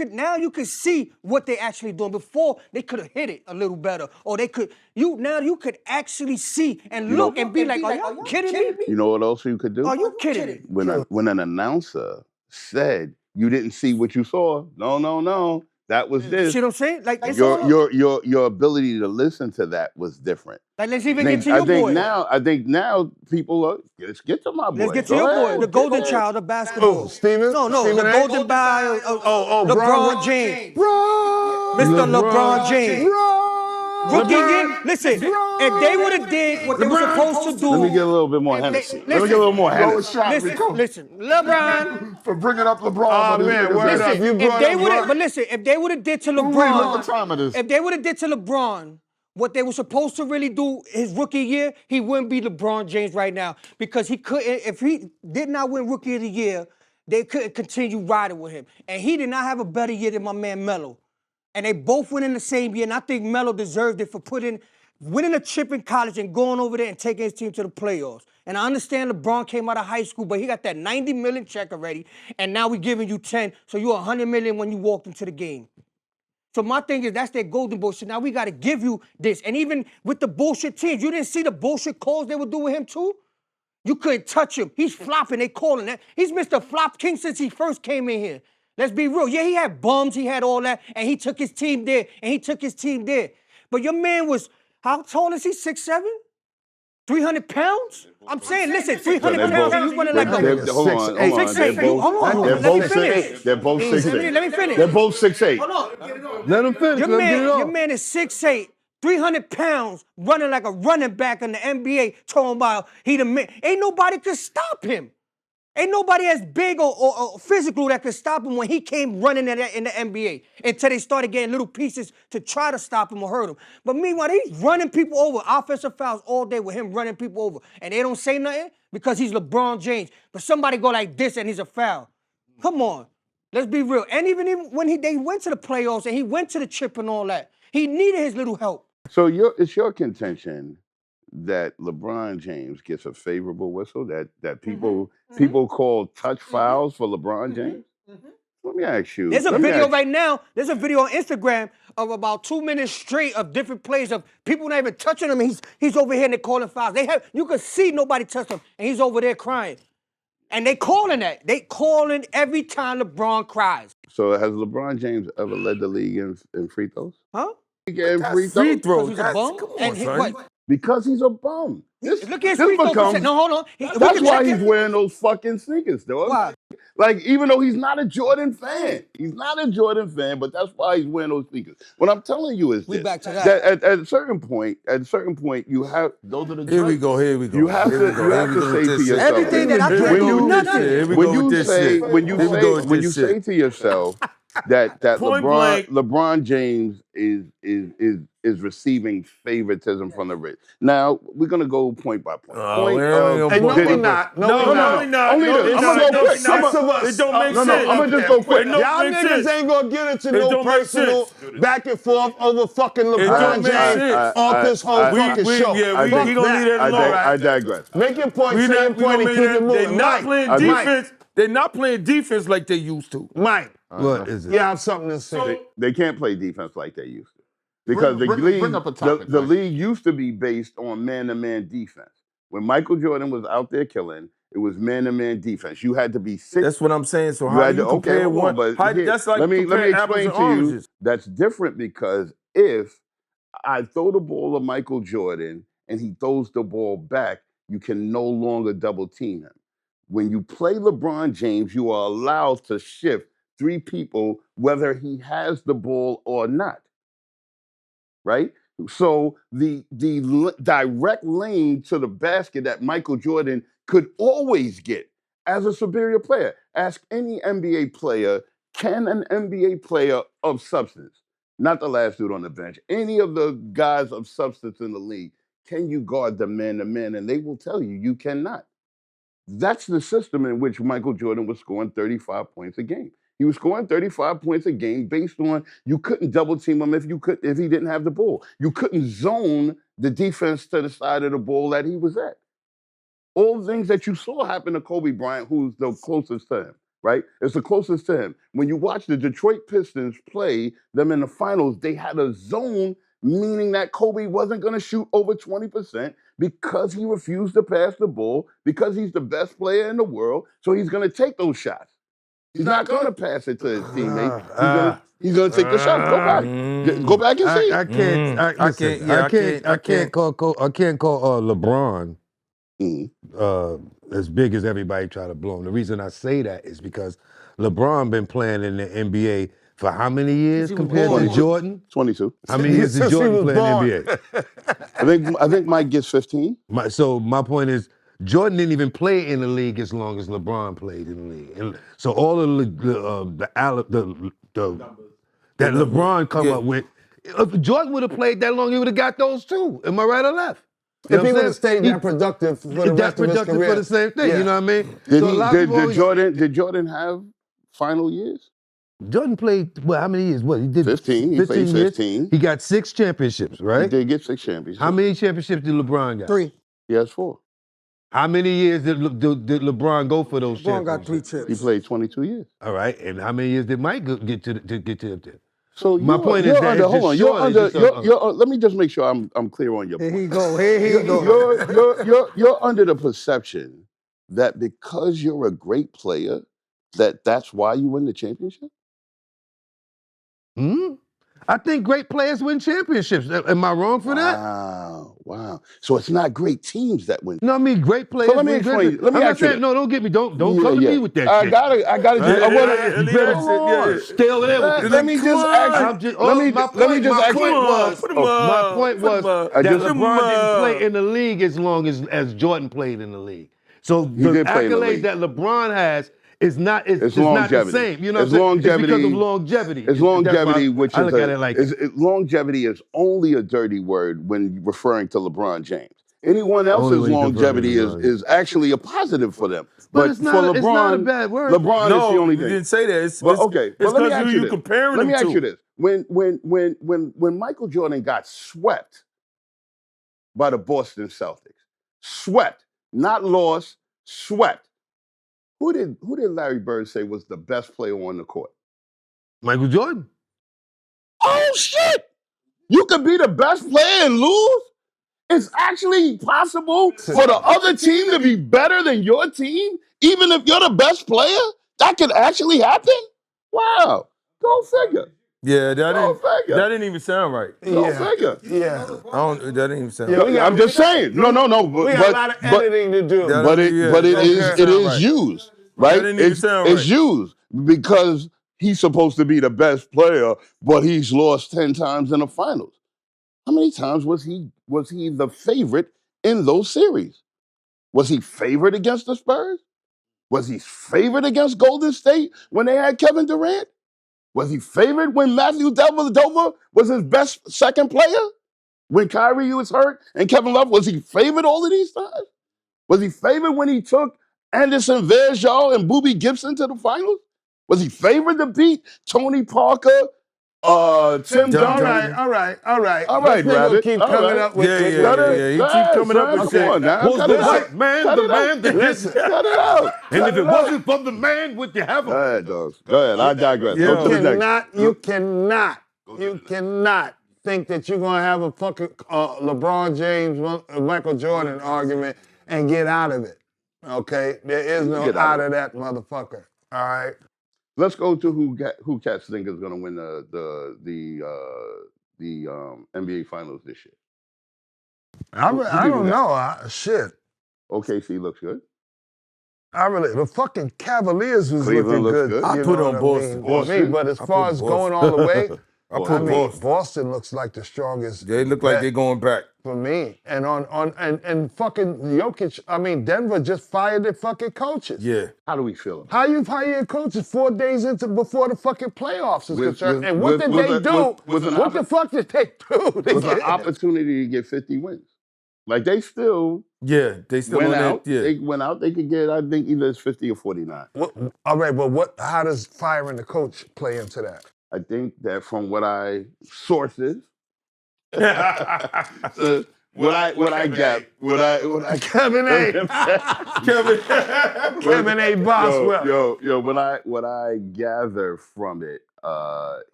could see what they actually doing. Before they could have hit it a little better, or they could you could actually see and look and be like, are y'all kidding me? You know what else you could do? Are you kidding me? When an announcer said you didn't see what you saw, no, that was this. See what I'm saying? Like it's your ability to listen to that was different. Like let's even get to your boy. I think now people are, let's get to my boy. Let's get to your boy, the golden child of basketball. Oh, Steven? No, Stephen the A? golden boy of LeBron James. Mr. LeBron James. Rookie year, listen, if they would have did what they were supposed to do. Let me get a little bit more Hennessy. Let me get a little more Hennessy. Listen, LeBron. For bringing up LeBron. Oh, man, word up. You brought up LeBron. But listen, if they would have did to LeBron. What time it is? If they would have did to LeBron what they were supposed to really do his rookie year, he wouldn't be LeBron James right now. Because he couldn't, if he did not win Rookie of the Year, they couldn't continue riding with him. And he did not have a better year than my man Melo. And they both went in the same year, and I think Melo deserved it for winning a chip in college and going over there and taking his team to the playoffs. And I understand LeBron came out of high school, but he got that $90 million check already, and now we're giving you 10, so you're $100 million when you walked into the game. So my thing is, that's their golden boy. So now we got to give you this. And even with the bullshit teams, you didn't see the bullshit calls they would do with him too? You couldn't touch him. He's flopping, they calling that. He's Mr. Flop King since he first came in here. Let's be real. Yeah, he had bums, he had all that, and he took his team there, But your man was, how tall is he, 6'7"? 300 pounds? I'm saying, listen, 300 pounds, and you running like a... Hold on. They're both 6'8". They're both 6'8". Let me finish. They're both 6'8". Hold on. Let him finish. Your man is 6'8", 300 pounds, running like a running back in the NBA, talking about he the man. Ain't nobody could stop him. Ain't nobody as big or physical that could stop him when he came running in the NBA until they started getting little pieces to try to stop him or hurt him. But meanwhile, he's running people over, offensive fouls all day with him running people over. And they don't say nothing because he's LeBron James. But somebody go like this and he's a foul. Come on. Let's be real. And even when they went to the playoffs and he went to the chip and all that, he needed his little help. So it's your contention that LeBron James gets a favorable whistle that people call touch fouls for LeBron James? Let me ask you. There's a let me video ask- right now. There's a video on Instagram of about 2 minutes straight of different plays of people not even touching him. And he's over here and they're calling fouls. You can see nobody touch him, and he's over there crying. And they calling that. They calling every time LeBron cries. So has LeBron James ever led the league in free throws? Huh? He getting free Free throws throws. He's a bum. Come on, And son. because he's a bum. Look at his free throw percent. No, hold on. That's why he's wearing those fucking sneakers, dog. Why? Like, even though he's not a Jordan fan, but that's why he's wearing those sneakers. What I'm telling you is We this: back to that. at a certain point, you have those are the Here we go. Here we go. You have Here to we go. you Here have we to go say with to this shit. yourself Everything that I Here can't we go do with this nothing. shit. Here we when go you with this say shit. when you Here we say go with when this you shit. say to yourself that Point blank. LeBron James is receiving favoritism from the rich. Now we're gonna go point by point. Hey, no, we not. No, we not. Only No, this. it's I'm not. gonna go No, quick. it's not. Six of us. It don't make No, sense. I'm gonna just go quick. It don't Y'all make niggas sense. ain't gonna get into It no don't make personal sense. back and forth over fucking LeBron don't make James sense. off this whole fucking show. Yeah, we Fuck gonna leave that I alone. digress. Make your point, We say your not, we point, gonna and make keep it that. They moving. not Mike, playing defense. They're not playing defense like they used to. Mike, What is it? you have something to say. They can't play defense like they used to. Because Bring up a topic, the Mike. league used to be based on man-to-man defense. When Michael Jordan was out there killing, it was man-to-man defense. You had to be six. That's what I'm saying. So how do you compare hold on, one? but How, here, that's like let me comparing apples explain and to you. oranges. That's different because if I throw the ball to Michael Jordan and he throws the ball back, you can no longer double team him. When you play LeBron James, you are allowed to shift three people whether he has the ball or not. Right? So the direct lane to the basket that Michael Jordan could always get as a superior player. Ask any NBA player, can an NBA player of substance, not the last dude on the bench, any of the guys of substance in the league, can you guard the man-to-man? And they will tell you cannot. That's the system in which Michael Jordan was scoring 35 points a game. He was scoring 35 points a game based on you couldn't double team him if he didn't have the ball. You couldn't zone the defense to the side of the ball that he was at. All the things that you saw happen to Kobe Bryant, who's the closest to him, right? It's the closest to him. When you watch the Detroit Pistons play them in the finals, they had a zone, meaning that Kobe wasn't going to shoot over 20% because he refused to pass the ball, because he's the best player in the world, so he's going to take those shots. He's not going to pass it to his teammate. He's going to take the shots. Go back. Go back and see. I can't call LeBron as big as everybody try to blow him. The reason I say that is because LeBron been playing in the NBA for how many years compared to Jordan? 22. How many years did Jordan play in the NBA? I think Mike gets 15. So my point is, Jordan didn't even play in the league as long as LeBron played in the league. And so all of that LeBron come up with, if Jordan would have played that long, he would have got those too. Am I right or left? You If he would have stayed that productive for the rest of his career. for the same thing, you know what I mean? Did Jordan have final years? Jordan played, how many years? He did 15. He played 15. Years. He got 6 championships, right? He did get 6 championships. How many championships did LeBron get? 3. He has 4. How many years did LeBron go for those championships? LeBron got 3 chips. He played 22 years. All right, and how many years did Mike get to there? So my point is that let me just make sure I'm clear on your point. Here he go. You're under the perception that because you're a great player, that's why you win the championship? I think great players win championships. Am I wrong for that? Wow. So it's not great teams that win. No, I mean great players. So let me explain. Let me ask you. No, don't get me. Don't come to me with that shit. I gotta. Stay over there with Let me just ask you. My point was that LeBron didn't play in the league as long as Jordan played in the league. So the accolades that Lebron has is not the same. You know what I'm saying? Longevity. It's because of longevity. It's longevity, which I look at it like longevity is only a dirty word when referring to LeBron James. Anyone else's longevity is actually a positive for them. But it's not, for LeBron, it's not a bad word. LeBron is the only thing. You didn't say that. It's because who you comparing them to. Let me ask you this. When Michael Jordan got swept by the Boston Celtics. Swept, not lost, swept. Who did Larry Bird say was the best player on the court? Michael Jordan. Oh shit! You could be the best player and lose? It's actually possible for the other team to be better than your team, even if you're the best player? That could actually happen? Wow. Go figure. Yeah, Go figure. that didn't even sound right. Go figure. Yeah. That didn't even sound Yeah, right. we got- I'm just saying. No. We got a lot of editing to do. But it is used, right? That didn't even sound It's right. used because he's supposed to be the best player, but he's lost 10 times in the finals. How many times was he the favorite in those series? Was he favored against the Spurs? Was he favored against Golden State when they had Kevin Durant? Was he favored when Matthew Dellavedova was his best second player? When Kyrie was hurt and Kevin Love, was he favored all of these times? Was he favored when he took Anderson Varejao and Boobie Gibson to the finals? Was he favored to beat Tony Parker, Tim Duncan? All right. All right, This nigga Rabbit. keep All coming right. up with Yeah. He keep coming up with Come on shit. now. Was Cut the it out. white man Cut the it man out. that Listen. Cut it out. And Cut if it it out. wasn't for the man, would you have him? Go ahead, dogs. Go ahead. I digress. Yeah. Go to the next. You cannot think that you're gonna have a fucking LeBron James, Michael Jordan argument and get out of it. Okay, there is no Get out out of that motherfucker. All right. Let's go to who cats think is going to win the NBA Finals this year. I Who don't people know. Shit. OKC looks good. The fucking Cavaliers was Cleveland looking looks good. good. I you put know on what Boston. I mean? For me, but as far as going all the way, I put Boston. Boston looks like the strongest. They look like bet they're going back. for me. And and fucking Jokic. I mean, Denver just fired their fucking coaches. Yeah. How do we feel about How you fire your coaches 4 days before the fucking playoffs is concerned? And what did with they a- do? with an What the fuck did they do? it? With an opportunity to get 50 wins. Like they still Yeah, they still went on out. that. Yeah. They went out. They could get, I think, either it's 50 or 49. All right, but how does firing the coach play into that? I think that from what sources, what I get, what I Kevin A. Kevin A. Boswell. Yo, what I gather from it,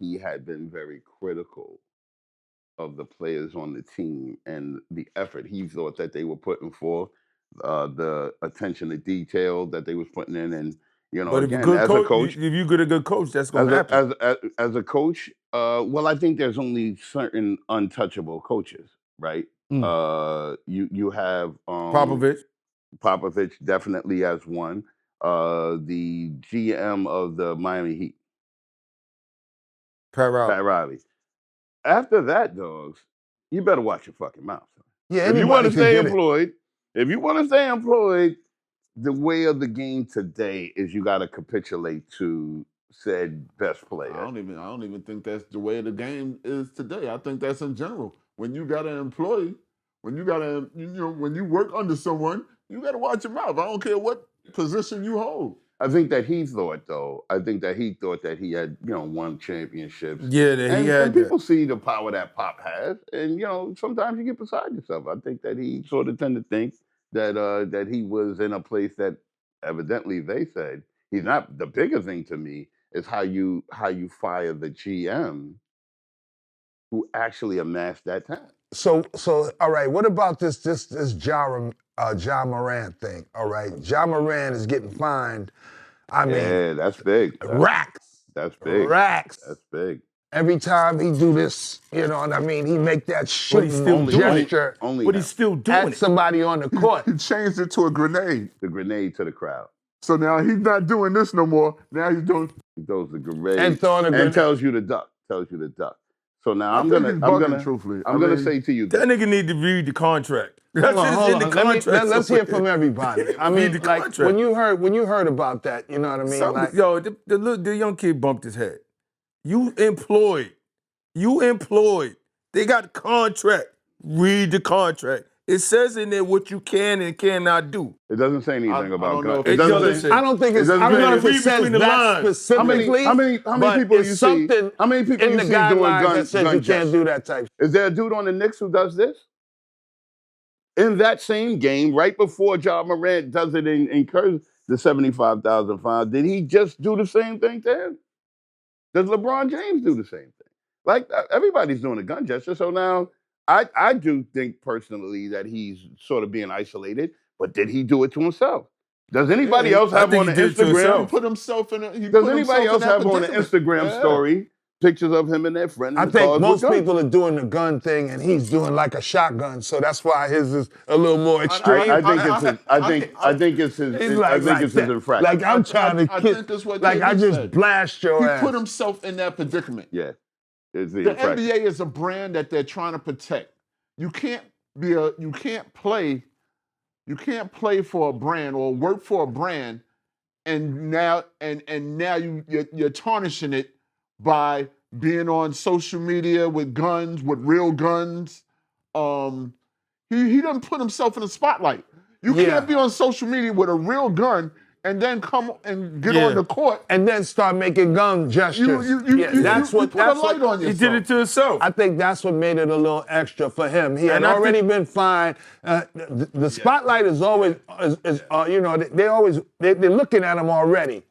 he had been very critical of the players on the team and the effort he thought that they were putting forth, the attention to detail that they was putting in, and But again, if you're as a coach, if you get a good coach, that's gonna happen. as a coach, well, I think there's only certain untouchable coaches, right? You have Popovich definitely as one. The GM of the Miami Heat, Pat Riley. After that, dogs, you better watch your fucking mouth. Yeah, If you want to stay employed. the way of the game today is you got to capitulate to said best player. I don't even think that's the way the game is today. I think that's in general. When you got an employee, when you work under someone, you got to watch your mouth. I don't care what position you hold. I think that he thought that he had, won championships. Yeah, that he had and people see the power that Pop has, and sometimes you get beside yourself. I think that he sort of tend to think that he was in a place that evidently they said he's not. The bigger thing to me is how you fire the GM who actually amassed that talent. So all right, what about this Ja Morant thing? All right, Ja Morant is getting fined. I mean, yeah, that's big. Racks. That's big. Racks. That's big. Every time he do this, you know what I mean? He make that shooting gesture But he's still doing at somebody on the court. He changed it to a grenade. The grenade to the crowd. So now he's not doing this no more. Now he's doing. He throws the grenade And throwing a grenade. tells you to duck. So now I'm gonna say to you, That nigga need to read the contract. That's Hold in the on. contract. Let's hear from everybody. I mean, the like contract. when you heard about that, you know what I mean? Like, Yo, the young kid bumped his head. You employed. They got a contract. Read the contract. It says in there what you can and cannot do. it doesn't say anything about guns. It doesn't say. I don't think it's. doesn't I don't know if say- it says between the that lines. specifically. How many but people it's you see? something How many people in you the see doing guidelines gun that says gun you can't gestures? do that type. Is there a dude on the Knicks who does this? in that same game, right before Ja Morant does it and incurs the 75,000 fine, did he just do the same thing to him? Does LeBron James do the same thing? Like everybody's doing a gun gesture. So now I do think personally that he's sort of being isolated, but did he do it to himself? Does anybody else have on the Instagram? He put himself in. Does anybody else have on the Instagram story pictures of him and their friend? I think most people are doing the gun thing, and he's doing like a shotgun, so that's why his is a little more extreme. I think it's his infraction. Like I'm trying to think that's what like I just said. blast your ass. He put himself in that predicament. Yeah, it's the NBA is a brand that they're trying to protect. You can't play for a brand or work for a brand, and now you're tarnishing it by being on social media with guns, with real guns. He doesn't put himself in the spotlight. You can't be on social media with a real gun and then come and get on the court and then start making gun gestures. That's what he did it to himself. I think that's what made it a little extra for him. He had already been fined. The spotlight is always, they're looking at him already.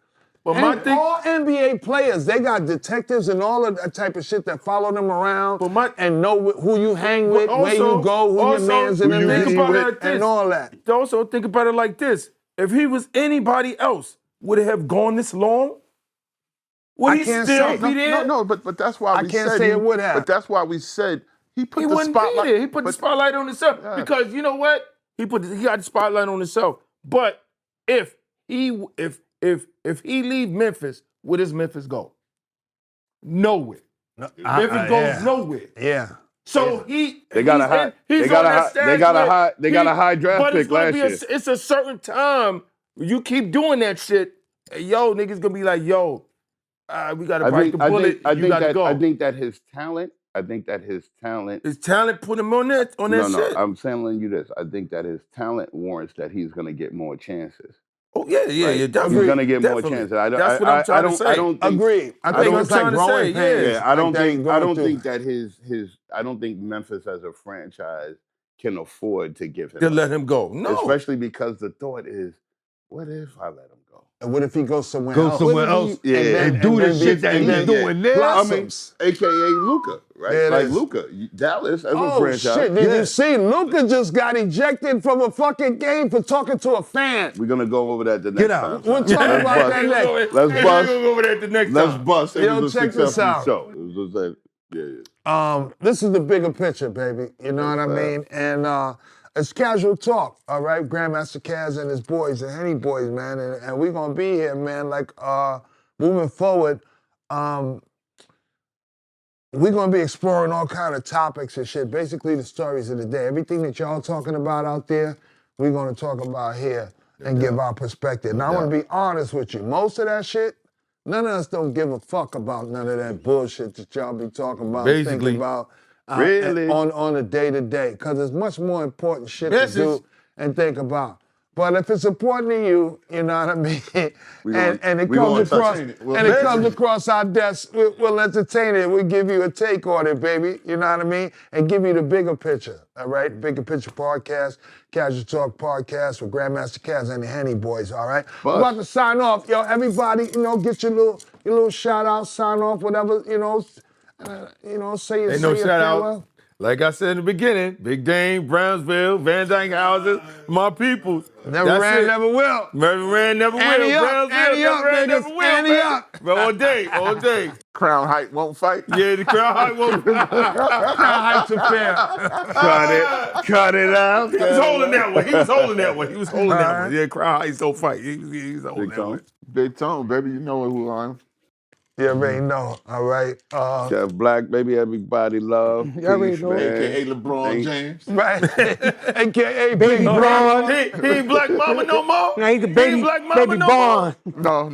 But all NBA players, they got detectives and all of that type of shit that follow them around and know who you hang with, where you go, who your man's in the league with, and all that. Also, think about it like this. If he was anybody else, would it have gone this long? Would he still be there? No, but that's why we said I can't say it would have. But that's why we said he put the wouldn't spotlight. Be there. He put the spotlight on himself because you know what? He got the spotlight on himself. But if he leave Memphis, where does Memphis go? Nowhere. Memphis goes nowhere. Yeah. So they got a high draft pick last year. It's a certain time you keep doing that shit. Yo, niggas gonna be like, yo, we gotta bite the bullet. You gotta go. I think that his talent. His talent put him on that shit. No, I'm telling you this. I think that his talent warrants that he's gonna get more chances. Oh yeah, definitely. He's gonna get more chances. That's what I'm trying to say. I think it's like growing pains. I don't think Memphis as a franchise can afford to give him to let him go. No, especially because the thought is, what if I let him go? And what if he goes somewhere else? And do the shit that he's doing there. AKA Luka, right? Like Luka, Dallas as a franchise. Oh shit! Did you see Luka just got ejected from a fucking game for talking to a fan? We're gonna go over that the next time. We'll talk about that next. Let's bust. Go over that the next time. Let's bust. It Yo, was a check this successful out. show. This is the bigger picture, baby. You know what I mean? And it's casual talk, all right? Grandmaster Caz and his boys, the Henny Boyz, man. And we're going to be here, man, like moving forward. We're going to be exploring all kind of topics and shit, basically the stories of the day. Everything that y'all talking about out there, we're going to talk about here and give our perspective. Now, I want to be honest with you. Most of that shit, none of us don't give a fuck about none of that bullshit that y'all be talking about, thinking about on a day-to-day, because it's much more important shit to do and think about. But if it's important to you, you know what I mean, and it comes across our desk, we'll entertain it. We'll give you a take on it, baby. You know what I mean? And give you the bigger picture, all right? Bigger Picture Podcast, Casual Talk Podcast with Grandmaster Caz and the Henny Boyz, all right? We're about to sign off. Yo, everybody, get your little shout-out, sign off, whatever, say your no farewell. Out. Like I said in the beginning, Big Dame, Brownsville, Van Dyke houses, my people. Never ran, never will. Never ran, never will. Brownsville, never ran, never will. Annie up. All day. Crown Height won't fight. Yeah, the Crown Height won't fight. Crown Height's a fair. Cut it out. He was holding that one. Yeah, Crown Heights don't fight. He was holding that one. Big Tone, baby, you know who I am. You already know, all right? Chef Black, baby, everybody love. You already know. AKA LeBron James. Right. AKA Baby Braun. He ain't Black Mama no more? Now he's the baby Bond. No.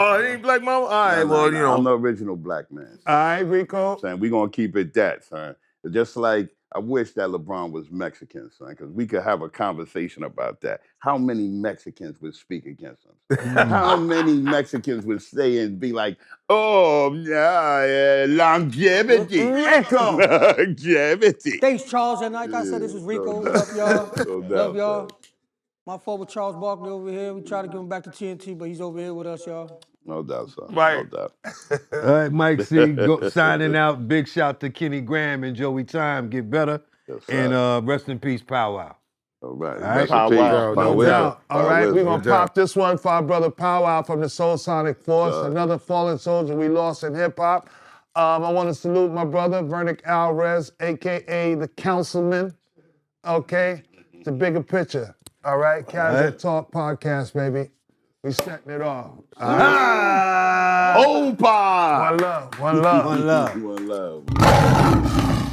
Oh, he ain't Black Mama? All right, I'm the original black man. All right, Rico. We're going to keep it that, son. Just like I wish that LeBron was Mexican, son, because we could have a conversation about that. How many Mexicans would speak against him? How many Mexicans would say and be like, oh, yeah, longevity. Rico. Longevity. Thanks, Charles. And like I said, this was Rico. Love y'all. No doubt, Love y'all. man. My fault with Charles Barkley over here. We try to give him back to TNT, but he's over here with us, y'all. No doubt, son. Right. No doubt. All right, Mike C. Signing out. Big shout to Kenny Graham and Joey Time. Get better. Yes, sir. And rest in peace, Powwow. All right. All right. Rest in Pow peace. wow. Power No wisdom. doubt. All Power right, we're wisdom. going to pop this one for our brother Powwow from the Soul Sonic Force, another fallen soldier we lost in hip-hop. I want to salute my brother, Vernick Alvarez, a.k.a. the Councilman, okay? The Bigger Picture, all right? CAZual Talk Podcast, baby. We setting it off. All right? Opa! One love, one love. One love. One love.